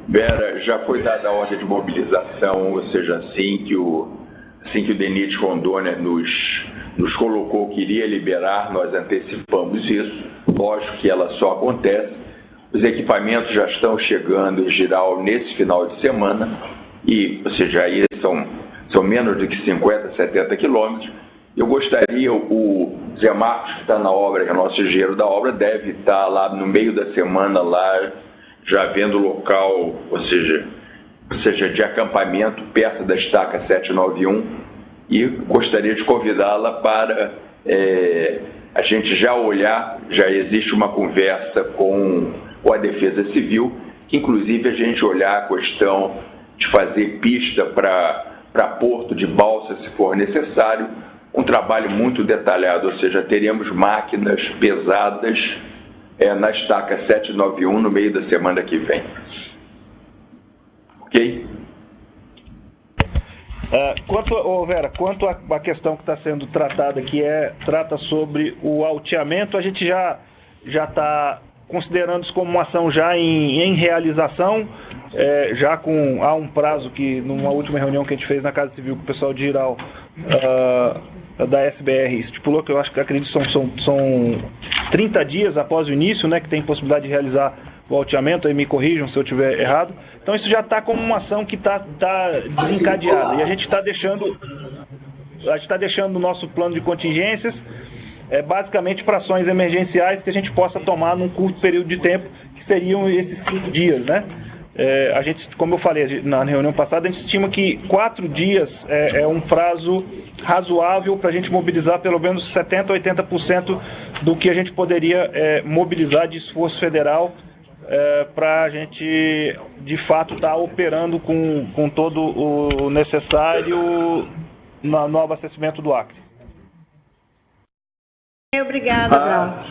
Speaker 15: Vera, já foi dada a ordem de mobilização, ou seja, assim que o DENIT Rondônia nos colocou que iria liberar, nós antecipamos isso. Lógico que ela só acontece. Os equipamentos já estão chegando em geral nesse final de semana, ou seja, aí são menos do que 50, 70 quilômetros. Eu gostaria, o Zé Marcos, que está na obra, que é o nosso engenheiro da obra, deve estar lá no meio da semana, lá já vendo o local, ou seja, de acampamento perto da estaca 791, e gostaria de convidá-la para a gente já olhar, já existe uma conversa com a Defesa Civil, que inclusive a gente olhar a questão de fazer pista para porto de balsa, se for necessário, um trabalho muito detalhado, ou seja, teremos máquinas pesadas na estaca 791 no meio da semana que vem. Ok?
Speaker 8: Quanto à questão que está sendo tratada, trata sobre o alteamento, a gente já está considerando isso como uma ação já em realização, há um prazo que, numa última reunião que a gente fez na Casa Civil com o pessoal de Iral, da SBR estipulou, que eu acredito que são 30 dias após o início, né, que tem possibilidade de realizar o alteamento, aí me corrijam se eu estiver errado. Então isso já está como uma ação que está desencadeada, e a gente está deixando o nosso plano de contingências basicamente para ações emergenciais que a gente possa tomar num curto período de tempo, que seriam esses 5 dias, né? A gente, como eu falei na reunião passada, a gente estima que 4 dias é um prazo razoável para a gente mobilizar pelo menos 70% a 80% do que a gente poderia mobilizar de esforço federal para a gente, de fato, estar operando com todo o necessário no abastecimento do Acre.
Speaker 12: Obrigada,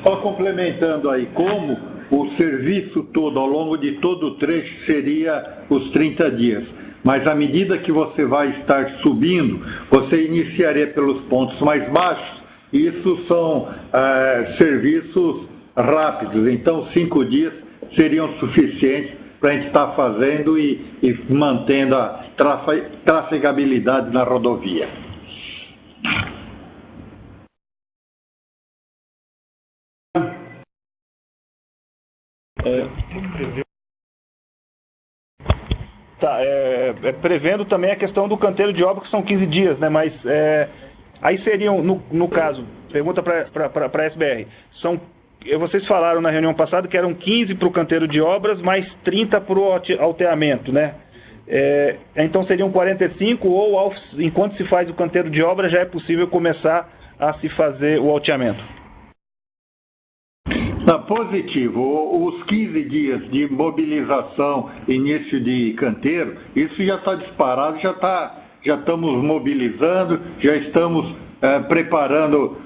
Speaker 3: Só complementando aí, como o serviço todo, ao longo de todo o trecho, seria os 30 dias. Mas à medida que você vai estar subindo, você iniciaria pelos pontos mais baixos. Isso são serviços rápidos, então 5 dias seriam suficientes para a gente estar fazendo e mantendo a trafegabilidade na rodovia.
Speaker 8: Prevendo também a questão do canteiro de obra, que são 15 dias, né? Mas aí seriam, no caso, pergunta para a SBR, vocês falaram na reunião passada que eram 15 para o canteiro de obras, mais 30 para o alteamento, né? Então seriam 45, ou enquanto se faz o canteiro de obra já é possível começar a se fazer o alteamento?
Speaker 3: Positivo. Os 15 dias de mobilização, início de canteiro, isso já está disparado, já estamos mobilizando, já estamos preparando,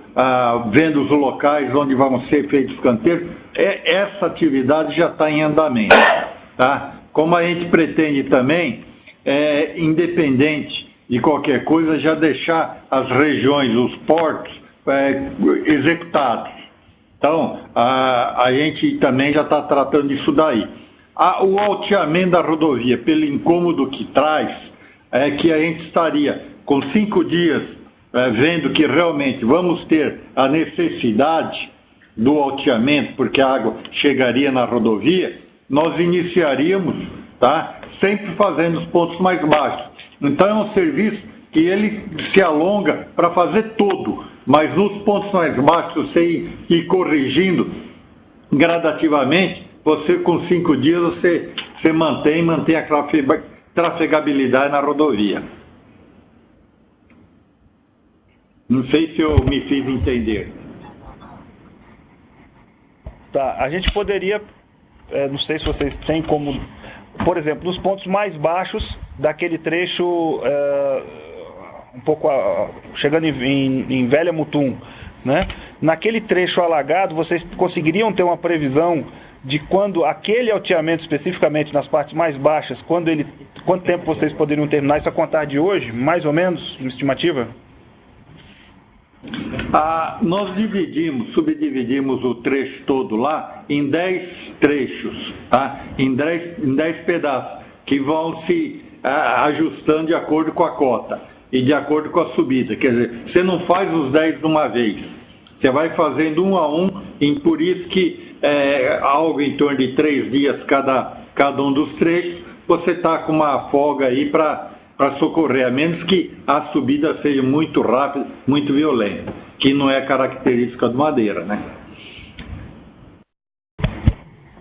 Speaker 3: vendo os locais onde vão ser feitos os canteiros. Essa atividade já está em andamento. Tá? Como a gente pretende também, independente de qualquer coisa, já deixar as regiões, os portos executados. Então, a gente também já está tratando disso daí. O alteamento da rodovia, pelo incômodo que traz, é que a gente estaria com 5 dias vendo que realmente vamos ter a necessidade do alteamento, porque a água chegaria na rodovia, nós iniciaríamos, tá, sempre fazendo os pontos mais baixos. Então é um serviço que ele se alonga para fazer todo, mas nos pontos mais baixos você ir corrigindo gradativamente, você com 5 dias você mantém a trafegabilidade na rodovia. Não sei se eu me fiz entender.
Speaker 8: Tá, a gente poderia, não sei se vocês têm como, por exemplo, nos pontos mais baixos daquele trecho, um pouco chegando em Velha Mutum, né? Naquele trecho alagado, vocês conseguiriam ter uma previsão de quando aquele alteamento, especificamente nas partes mais baixas, quanto tempo vocês poderiam terminar isso a contar de hoje, mais ou menos, uma estimativa?
Speaker 3: Nós subdividimos o trecho todo lá em 10 trechos, tá? em 10 pedaços, que vão se ajustando de acordo com a cota e de acordo com a subida. Quer dizer, você não faz os 10 de uma vez, você vai fazendo um a um, e por isso que algo em torno de 3 dias cada um dos trechos, você está com uma folga aí para socorrer, a menos que a subida seja muito rápida, muito violenta, que não é característica do Madeira, né?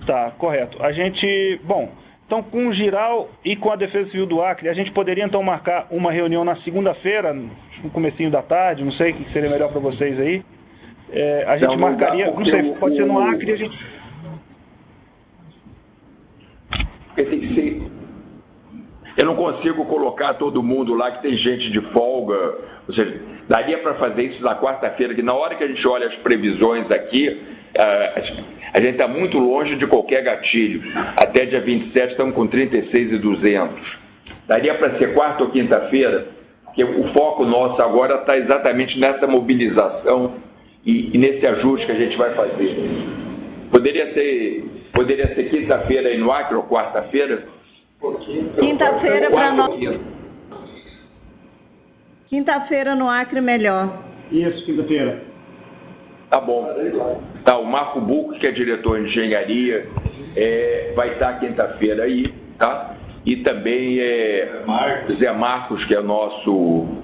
Speaker 8: Tá, correto. A gente, então com o Giral e com a Defesa Civil do Acre, a gente poderia então marcar uma reunião na segunda-feira, no comecinho da tarde, não sei o que seria melhor para vocês aí. A gente marcaria, não sei, pode ser no Acre, a gente...
Speaker 15: Porque tem que ser... Eu não consigo colocar todo mundo lá que tem gente de folga, ou seja, daria para fazer isso na quarta-feira, que na hora que a gente olha as previsões aqui, a gente está muito longe de qualquer gatilho. Até dia 27 estamos com 36.200. Daria para ser quarta ou quinta-feira, porque o foco nosso agora está exatamente nessa mobilização e nesse ajuste que a gente vai fazer. Poderia ser quinta-feira aí no Acre ou quarta-feira?
Speaker 12: Quinta-feira para nós. Quinta-feira no Acre melhor.
Speaker 4: Isso, quinta-feira.
Speaker 15: Tá bom. Tá, o Marco Buco, que é diretor de engenharia, vai estar quinta-feira aí, tá? E também Zé Marcos, que é nosso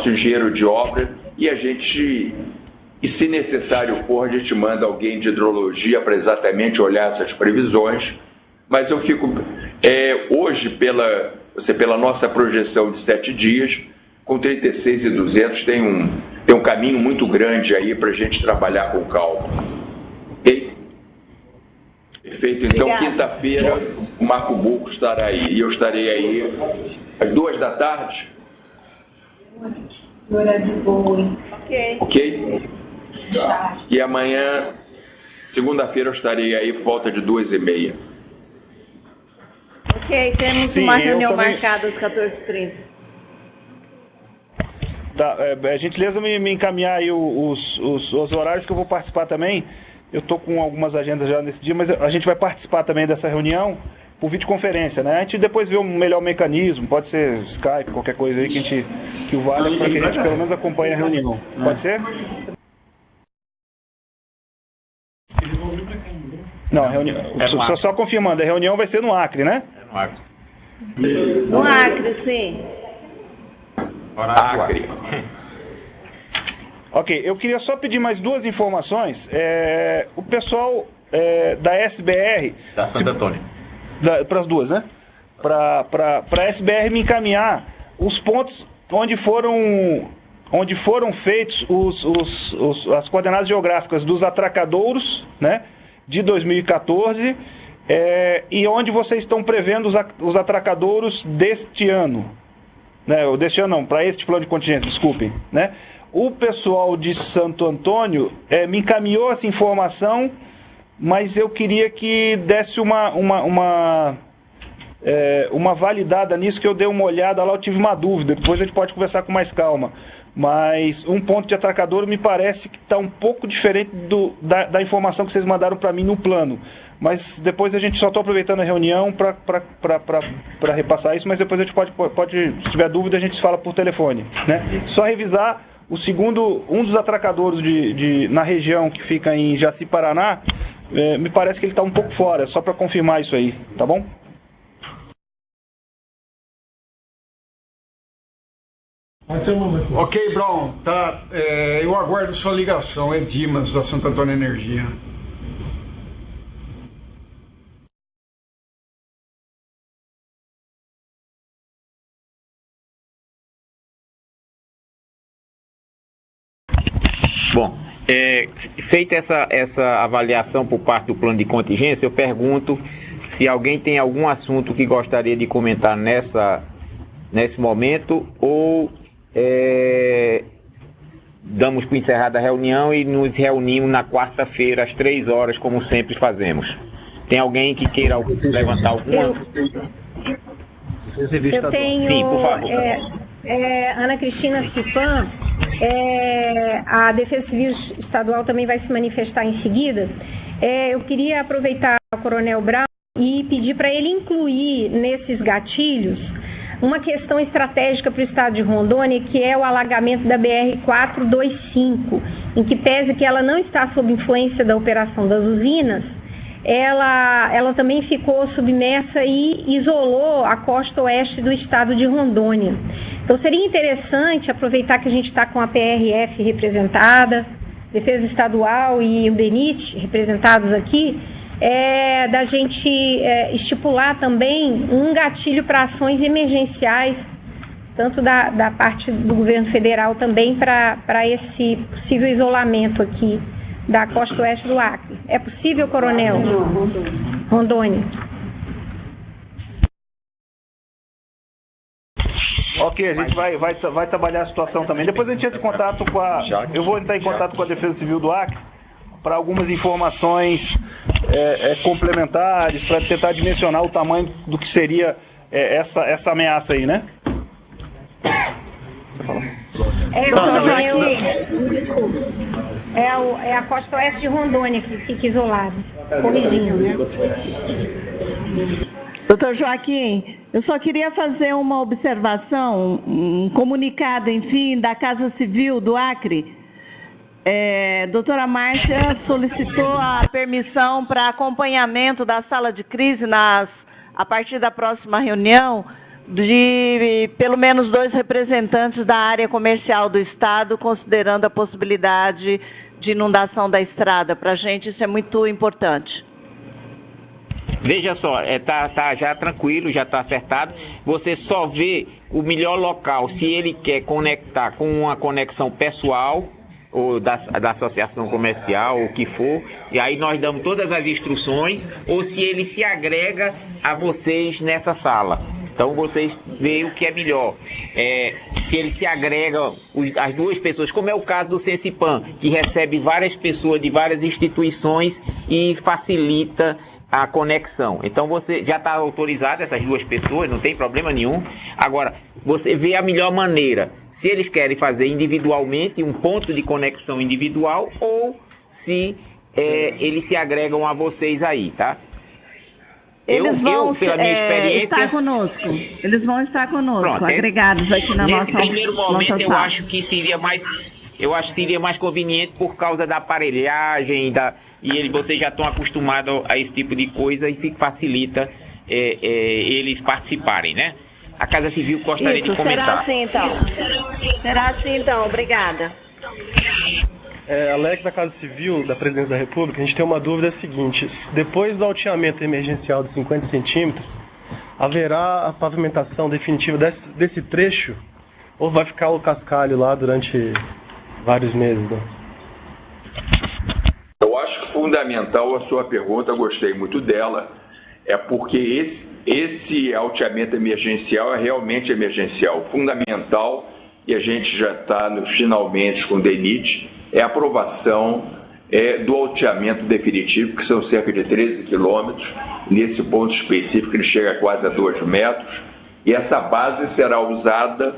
Speaker 15: engenheiro de obra, e a gente, e se necessário for, a gente manda alguém de hidrologia para exatamente olhar essas previsões, mas eu fico, hoje, pela nossa projeção de 7 dias, com 36.200 tem um caminho muito grande aí para a gente trabalhar com calma. Ok? Perfeito. Então, quinta-feira, o Marco Buco estará aí. E eu estarei aí às 2 da tarde.
Speaker 12: Ok.
Speaker 15: Ok? E amanhã, segunda-feira, eu estarei aí por volta de 2h30.
Speaker 12: Ok, temos uma reunião marcada às 14h30.
Speaker 11: Tá, gentileza me encaminhar aí os horários que eu vou participar também. Eu estou com algumas agendas já nesse dia, mas a gente vai participar também dessa reunião por videoconferência, né? A gente depois vê um melhor mecanismo, pode ser Skype, qualquer coisa aí que o valha para que a gente pelo menos acompanhe a reunião. Pode ser? Não, reunião. Só confirmando, a reunião vai ser no Acre, né?
Speaker 1: É no Acre.
Speaker 12: No Acre, sim.
Speaker 15: Acre.
Speaker 11: Ok, eu queria só pedir mais 2 informações. O pessoal da SBR...
Speaker 1: Da Santo Antônio.
Speaker 11: Para as duas, né? Para a SBR me encaminhar os pontos onde foram feitos as coordenadas geográficas dos atracadouros, né? De 2014, e onde vocês estão prevendo os atracadouros deste ano. Né? Ou deste ano não, para este plano de contingência, desculpem, né? O pessoal de Santo Antônio me encaminhou essa informação, mas eu queria que desse uma validada nisso, que eu dei uma olhada lá, eu tive uma dúvida, depois a gente pode conversar com mais calma. Mas um ponto de atracadouro me parece que está um pouco diferente da informação que vocês mandaram para mim no plano. Mas depois a gente só está aproveitando a reunião para repassar isso, mas depois a gente pode, se tiver dúvida, a gente fala por telefone, né? Só revisar um dos atracadouros na região que fica em Jaci, Paraná, me parece que ele está um pouco fora, só para confirmar isso aí, tá bom?
Speaker 13: Ok, Brown, tá, eu aguardo sua ligação, é Dimas, da Santo Antônio Energia.
Speaker 1: Bom, feita essa avaliação por parte do plano de contingência, eu pergunto se alguém tem algum assunto que gostaria de comentar nesse momento, ou damos por encerrada a reunião e nos reunimos na quarta-feira às 3 horas, como sempre fazemos. Tem alguém que queira levantar alguma?
Speaker 7: Eu tenho...
Speaker 1: Sim, por favor.
Speaker 7: Ana Cristina Cipan, a Defesa Civil Estadual também vai se manifestar em seguida. Eu queria aproveitar o Coronel Brown e pedir para ele incluir nesses gatilhos uma questão estratégica para o estado de Rondônia, que é o alagamento da BR-425, em que pese que ela não está sob influência da operação das usinas, ela também ficou submersa e isolou a costa oeste do estado de Rondônia. Então seria interessante aproveitar que a gente está com a PRF representada, Defesa Estadual e o DENIT representados aqui, da gente estipular também um gatilho para ações emergenciais, tanto da parte do governo federal também para esse possível isolamento aqui da costa oeste do Acre. É possível, Coronel? Rondônia.
Speaker 11: Ok, a gente vai trabalhar a situação também. Depois a gente entra em contato eu vou entrar em contato com a Defesa Civil do Acre para algumas informações complementares, para tentar dimensionar o tamanho do que seria essa ameaça aí, né?
Speaker 7: É a costa oeste de Rondônia que fica isolada, corrigindo, né?
Speaker 12: Doutor Joaquim, Eu só queria fazer uma observação, um comunicado, enfim, da Casa Civil do Acre. Doutora Márcia solicitou a permissão para acompanhamento da sala de crise a partir da próxima reunião de pelo menos 2 representantes da área comercial do Estado, considerando a possibilidade de inundação da estrada. Para a gente isso é muito importante.
Speaker 1: Veja só, tá já tranquilo, já está acertado. Você só vê o melhor local se ele quer conectar com uma conexão pessoal ou da associação comercial, ou o que for, e aí nós damos todas as instruções, ou se ele se agrega a vocês nessa sala. Então vocês veem o que é melhor. Se ele se agrega, as 2 pessoas, como é o caso do Sensipan, que recebe várias pessoas de várias instituições e facilita a conexão. Então você já está autorizado essas 2 pessoas, não tem problema nenhum. Agora, você vê a melhor maneira. Se eles querem fazer individualmente um ponto de conexão individual ou se eles se agregam a vocês aí, tá?
Speaker 12: Eles vão
Speaker 1: pela minha experiência,
Speaker 12: estar conosco. Eles vão estar conosco,
Speaker 1: pronto,
Speaker 12: agregados aqui na nossa.
Speaker 1: Nesse primeiro momento,
Speaker 12: nossa
Speaker 1: eu
Speaker 12: sala.
Speaker 1: acho que seria mais conveniente por causa da aparelhagem e vocês já estão acostumados a esse tipo de coisa e facilita eles participarem, né? A Casa Civil gostaria de comentar.
Speaker 12: Será assim então, obrigada.
Speaker 16: Alex, da Casa Civil, da Presidência da República, a gente tem uma dúvida seguinte: depois do alteamento emergencial de 50 centímetros, haverá a pavimentação definitiva desse trecho ou vai ficar o cascalho lá durante vários meses, né?
Speaker 15: Eu acho fundamental a sua pergunta, gostei muito dela, porque esse alteamento emergencial é realmente emergencial. Fundamental, e a gente já está finalmente com o DENIT, é a aprovação do alteamento definitivo, que são cerca de 13 quilômetros. Nesse ponto específico, ele chega a quase a 2 metros, e essa base será usada,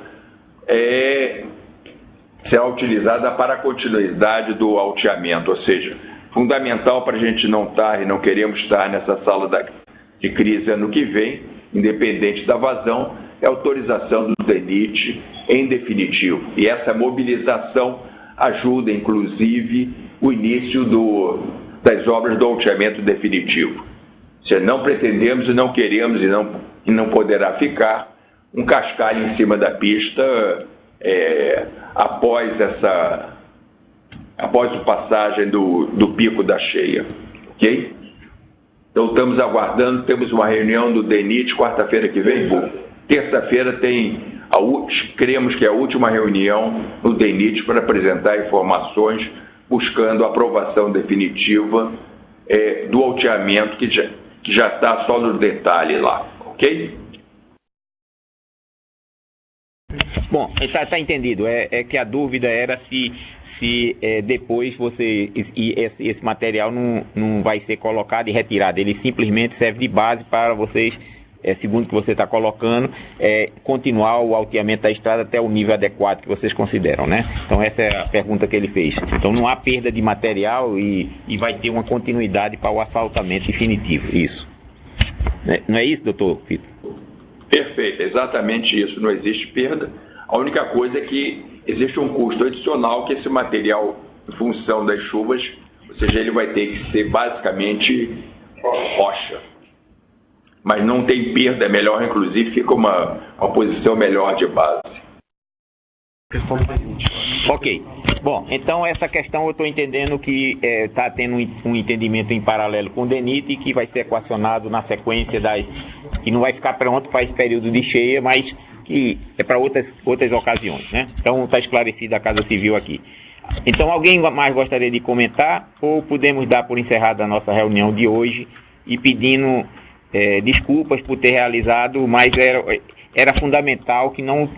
Speaker 15: será utilizada para a continuidade do alteamento, ou seja, fundamental para a gente não estar e não queremos estar nessa sala de crise ano que vem, independente da vazão, é a autorização do DENIT em definitivo. E essa mobilização ajuda, inclusive, o início das obras do alteamento definitivo. Se não pretendemos e não queremos e não poderá ficar um cascalho em cima da pista após a passagem do pico da cheia, ok? Então estamos aguardando, temos uma reunião do DENIT quarta-feira que vem. Terça-feira cremos que é a última reunião no DENIT para apresentar informações buscando a aprovação definitiva do alteamento que já está só no detalhe lá, ok?
Speaker 1: Bom, está entendido. É que a dúvida era se depois esse material não vai ser colocado e retirado. Ele simplesmente serve de base para vocês, segundo o que você está colocando, continuar o alteamento da estrada até o nível adequado que vocês consideram, né? Então essa é a pergunta que ele fez. Então não há perda de material e vai ter uma continuidade para o asfaltamento definitivo. Isso. Não é isso, doutor Vitor?
Speaker 15: Perfeito, exatamente isso. Não existe perda. A única coisa é que existe um custo adicional que esse material, em função das chuvas, ou seja, ele vai ter que ser basicamente rocha. Mas não tem perda, é melhor, inclusive, fica uma posição melhor de base.
Speaker 1: Ok. Bom, então essa questão eu estou entendendo que está tendo um entendimento em paralelo com o DENIT e que vai ser equacionado na sequência que não vai ficar pronto para esse período de cheia, mas que é para outras ocasiões, né? Então está esclarecida a Casa Civil aqui. Então alguém mais gostaria de comentar ou podemos dar por encerrada a nossa reunião de hoje e pedindo desculpas por ter realizado, mas era fundamental que não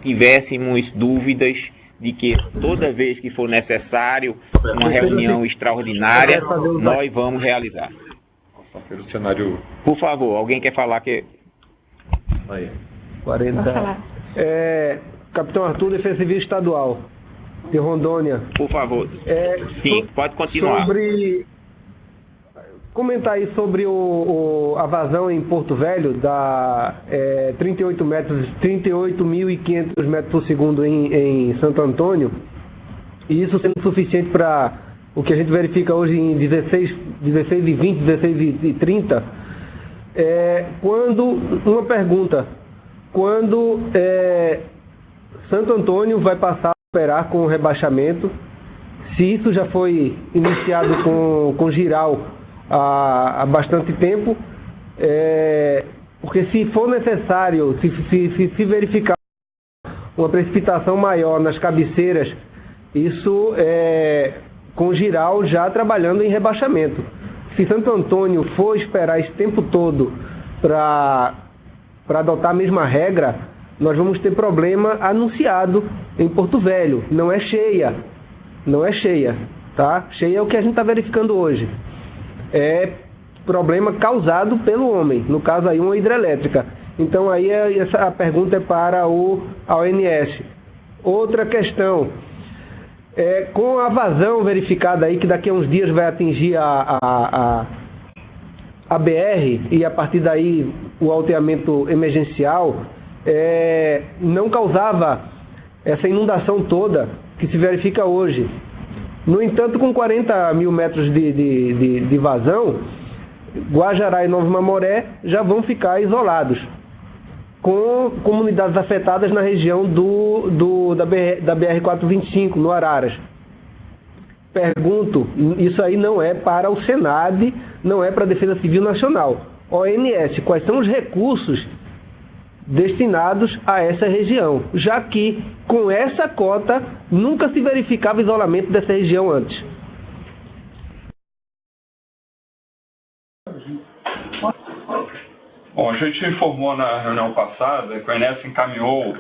Speaker 1: tivéssemos dúvidas de que toda vez que for necessário uma reunião extraordinária, nós vamos realizar. Por favor, alguém quer falar que...
Speaker 6: Aí. 40. Capitão Arthur, Defesa Civil Estadual de Rondônia.
Speaker 1: Por favor. Sim, pode continuar.
Speaker 6: comentar aí sobre a vazão em Porto Velho, da 38.500 metros por segundo em Santo Antônio, e isso sendo suficiente para o que a gente verifica hoje em 16 e 20, 16 e 30. Uma pergunta, quando Santo Antônio vai passar a operar com rebaixamento, se isso já foi iniciado com Giral há bastante tempo, porque se for necessário, se verificar uma precipitação maior nas cabeceiras, isso com Giral já trabalhando em rebaixamento. Se Santo Antônio for esperar esse tempo todo para adotar a mesma regra, nós vamos ter problema anunciado em Porto Velho. Não é cheia, tá? Cheia é o que a gente está verificando hoje. É problema causado pelo homem, no caso aí uma hidrelétrica. Então aí a pergunta é para a ONS. Outra questão, com a vazão verificada aí, que daqui a uns dias vai atingir a BR, e a partir daí o alteamento emergencial, não causava essa inundação toda que se verifica hoje. No entanto, com 40 mil metros de vazão, Guajará e Nova Mamoré já vão ficar isolados, com comunidades afetadas na região da BR-425, no Araras. Pergunto, isso aí não é para o Senad, não é para a Defesa Civil Nacional. ONS, quais são os recursos destinados a essa região, já que com essa cota nunca se verificava isolamento dessa região antes?
Speaker 14: Bom, a gente informou na reunião passada que o ONS encaminhou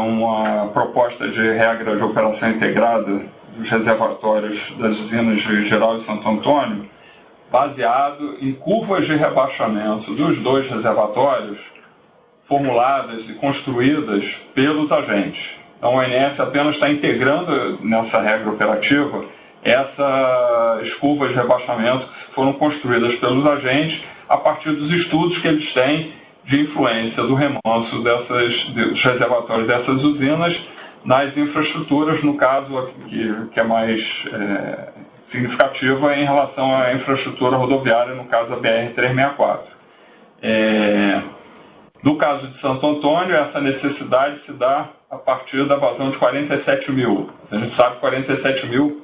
Speaker 14: uma proposta de regra de operação integrada dos reservatórios das usinas de Giral e Santo Antônio, baseado em curvas de rebaixamento dos dois reservatórios formuladas e construídas pelos agentes. Então, o ONS apenas está integrando nessa regra operativa essas curvas de rebaixamento que foram construídas pelos agentes a partir dos estudos que eles têm de influência do remanso dos reservatórios dessas usinas nas infraestruturas, no caso que é mais significativa em relação à infraestrutura rodoviária, no caso a BR-364. No caso de Santo Antônio, essa necessidade se dá a partir da vazão de 47 mil. A gente sabe que 47 mil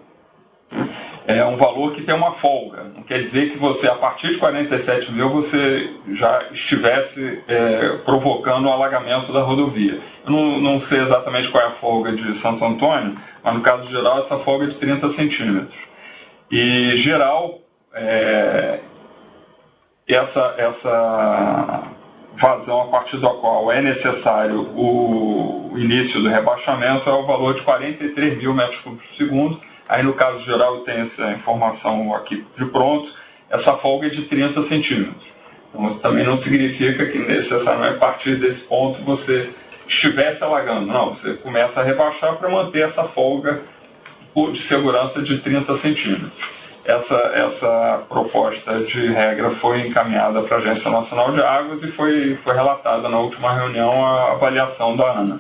Speaker 14: é um valor que tem uma folga. Não quer dizer que você, a partir de 47 mil, você já estivesse provocando o alagamento da rodovia. Eu não sei exatamente qual é a folga de Santo Antônio, mas no caso geral, essa folga é de 30 centímetros. E geral, essa vazão a partir da qual é necessário o início do rebaixamento é o valor de 43 mil metros cúbicos por segundo. Aí, no caso geral, eu tenho essa informação aqui de pronto, essa folga é de 30 centímetros. Então, isso também não significa que necessariamente a partir desse ponto você estivesse alagando. Não, você começa a rebaixar para manter essa folga de segurança de 30 centímetros. Essa proposta de regra foi encaminhada para a Agência Nacional de Águas e foi relatada na última reunião a avaliação da ANA.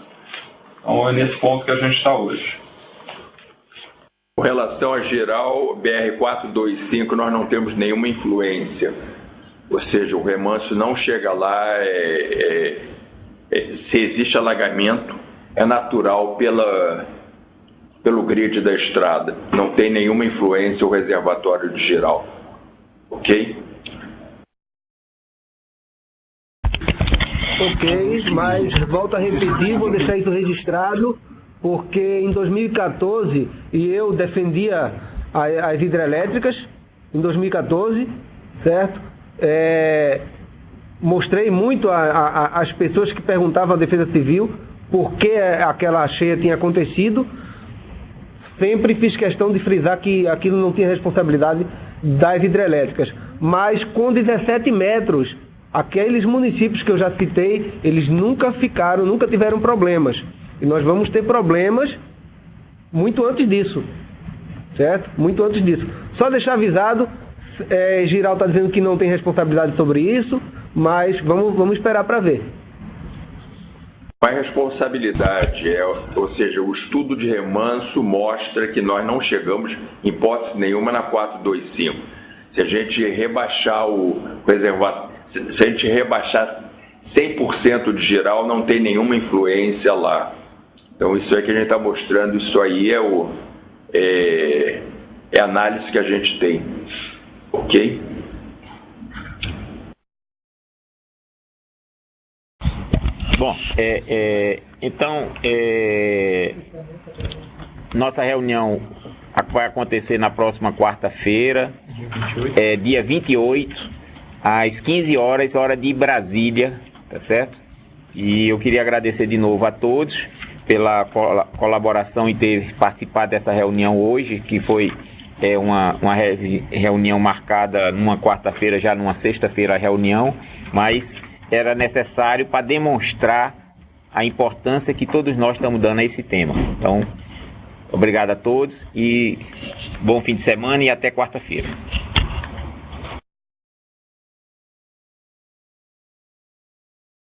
Speaker 14: Então, é nesse ponto que a gente está hoje.
Speaker 15: Com relação a Giral, BR-425, nós não temos nenhuma influência. Ou seja, o remanso não chega lá. Se existe alagamento, é natural pelo grid da estrada. Não tem nenhuma influência o reservatório de Giral. Ok?
Speaker 6: Ok, mas volto a repetir, vou deixar isso registrado, porque em 2014, e eu defendia as hidrelétricas, em 2014, certo? Mostrei muito às pessoas que perguntavam à Defesa Civil por que aquela cheia tinha acontecido. Sempre fiz questão de frisar que aquilo não tinha responsabilidade das hidrelétricas. Mas com 17 metros, aqueles municípios que eu já citei, eles nunca tiveram problemas. E nós vamos ter problemas muito antes disso, certo? Muito antes disso. Só deixar avisado, Girau está dizendo que não tem responsabilidade sobre isso, mas vamos esperar para ver.
Speaker 15: A responsabilidade, ou seja, o estudo de remanso mostra que nós não chegamos, em hipótese nenhuma, na 425. Se a gente rebaixar se a gente rebaixar 100% de Girau, não tem nenhuma influência lá. Então, isso é que a gente está mostrando, isso aí é a análise que a gente tem. Ok?
Speaker 1: Bom, então, nossa reunião vai acontecer na próxima quarta-feira, dia 28, às 15 horas, hora de Brasília, tá certo? E eu queria agradecer de novo a todos pela colaboração e ter participado dessa reunião hoje, que foi uma reunião marcada numa quarta-feira, já numa sexta-feira a reunião, mas era necessário para demonstrar a importância que todos nós estamos dando a esse tema. Então, obrigado a todos e bom fim de semana e até quarta-feira.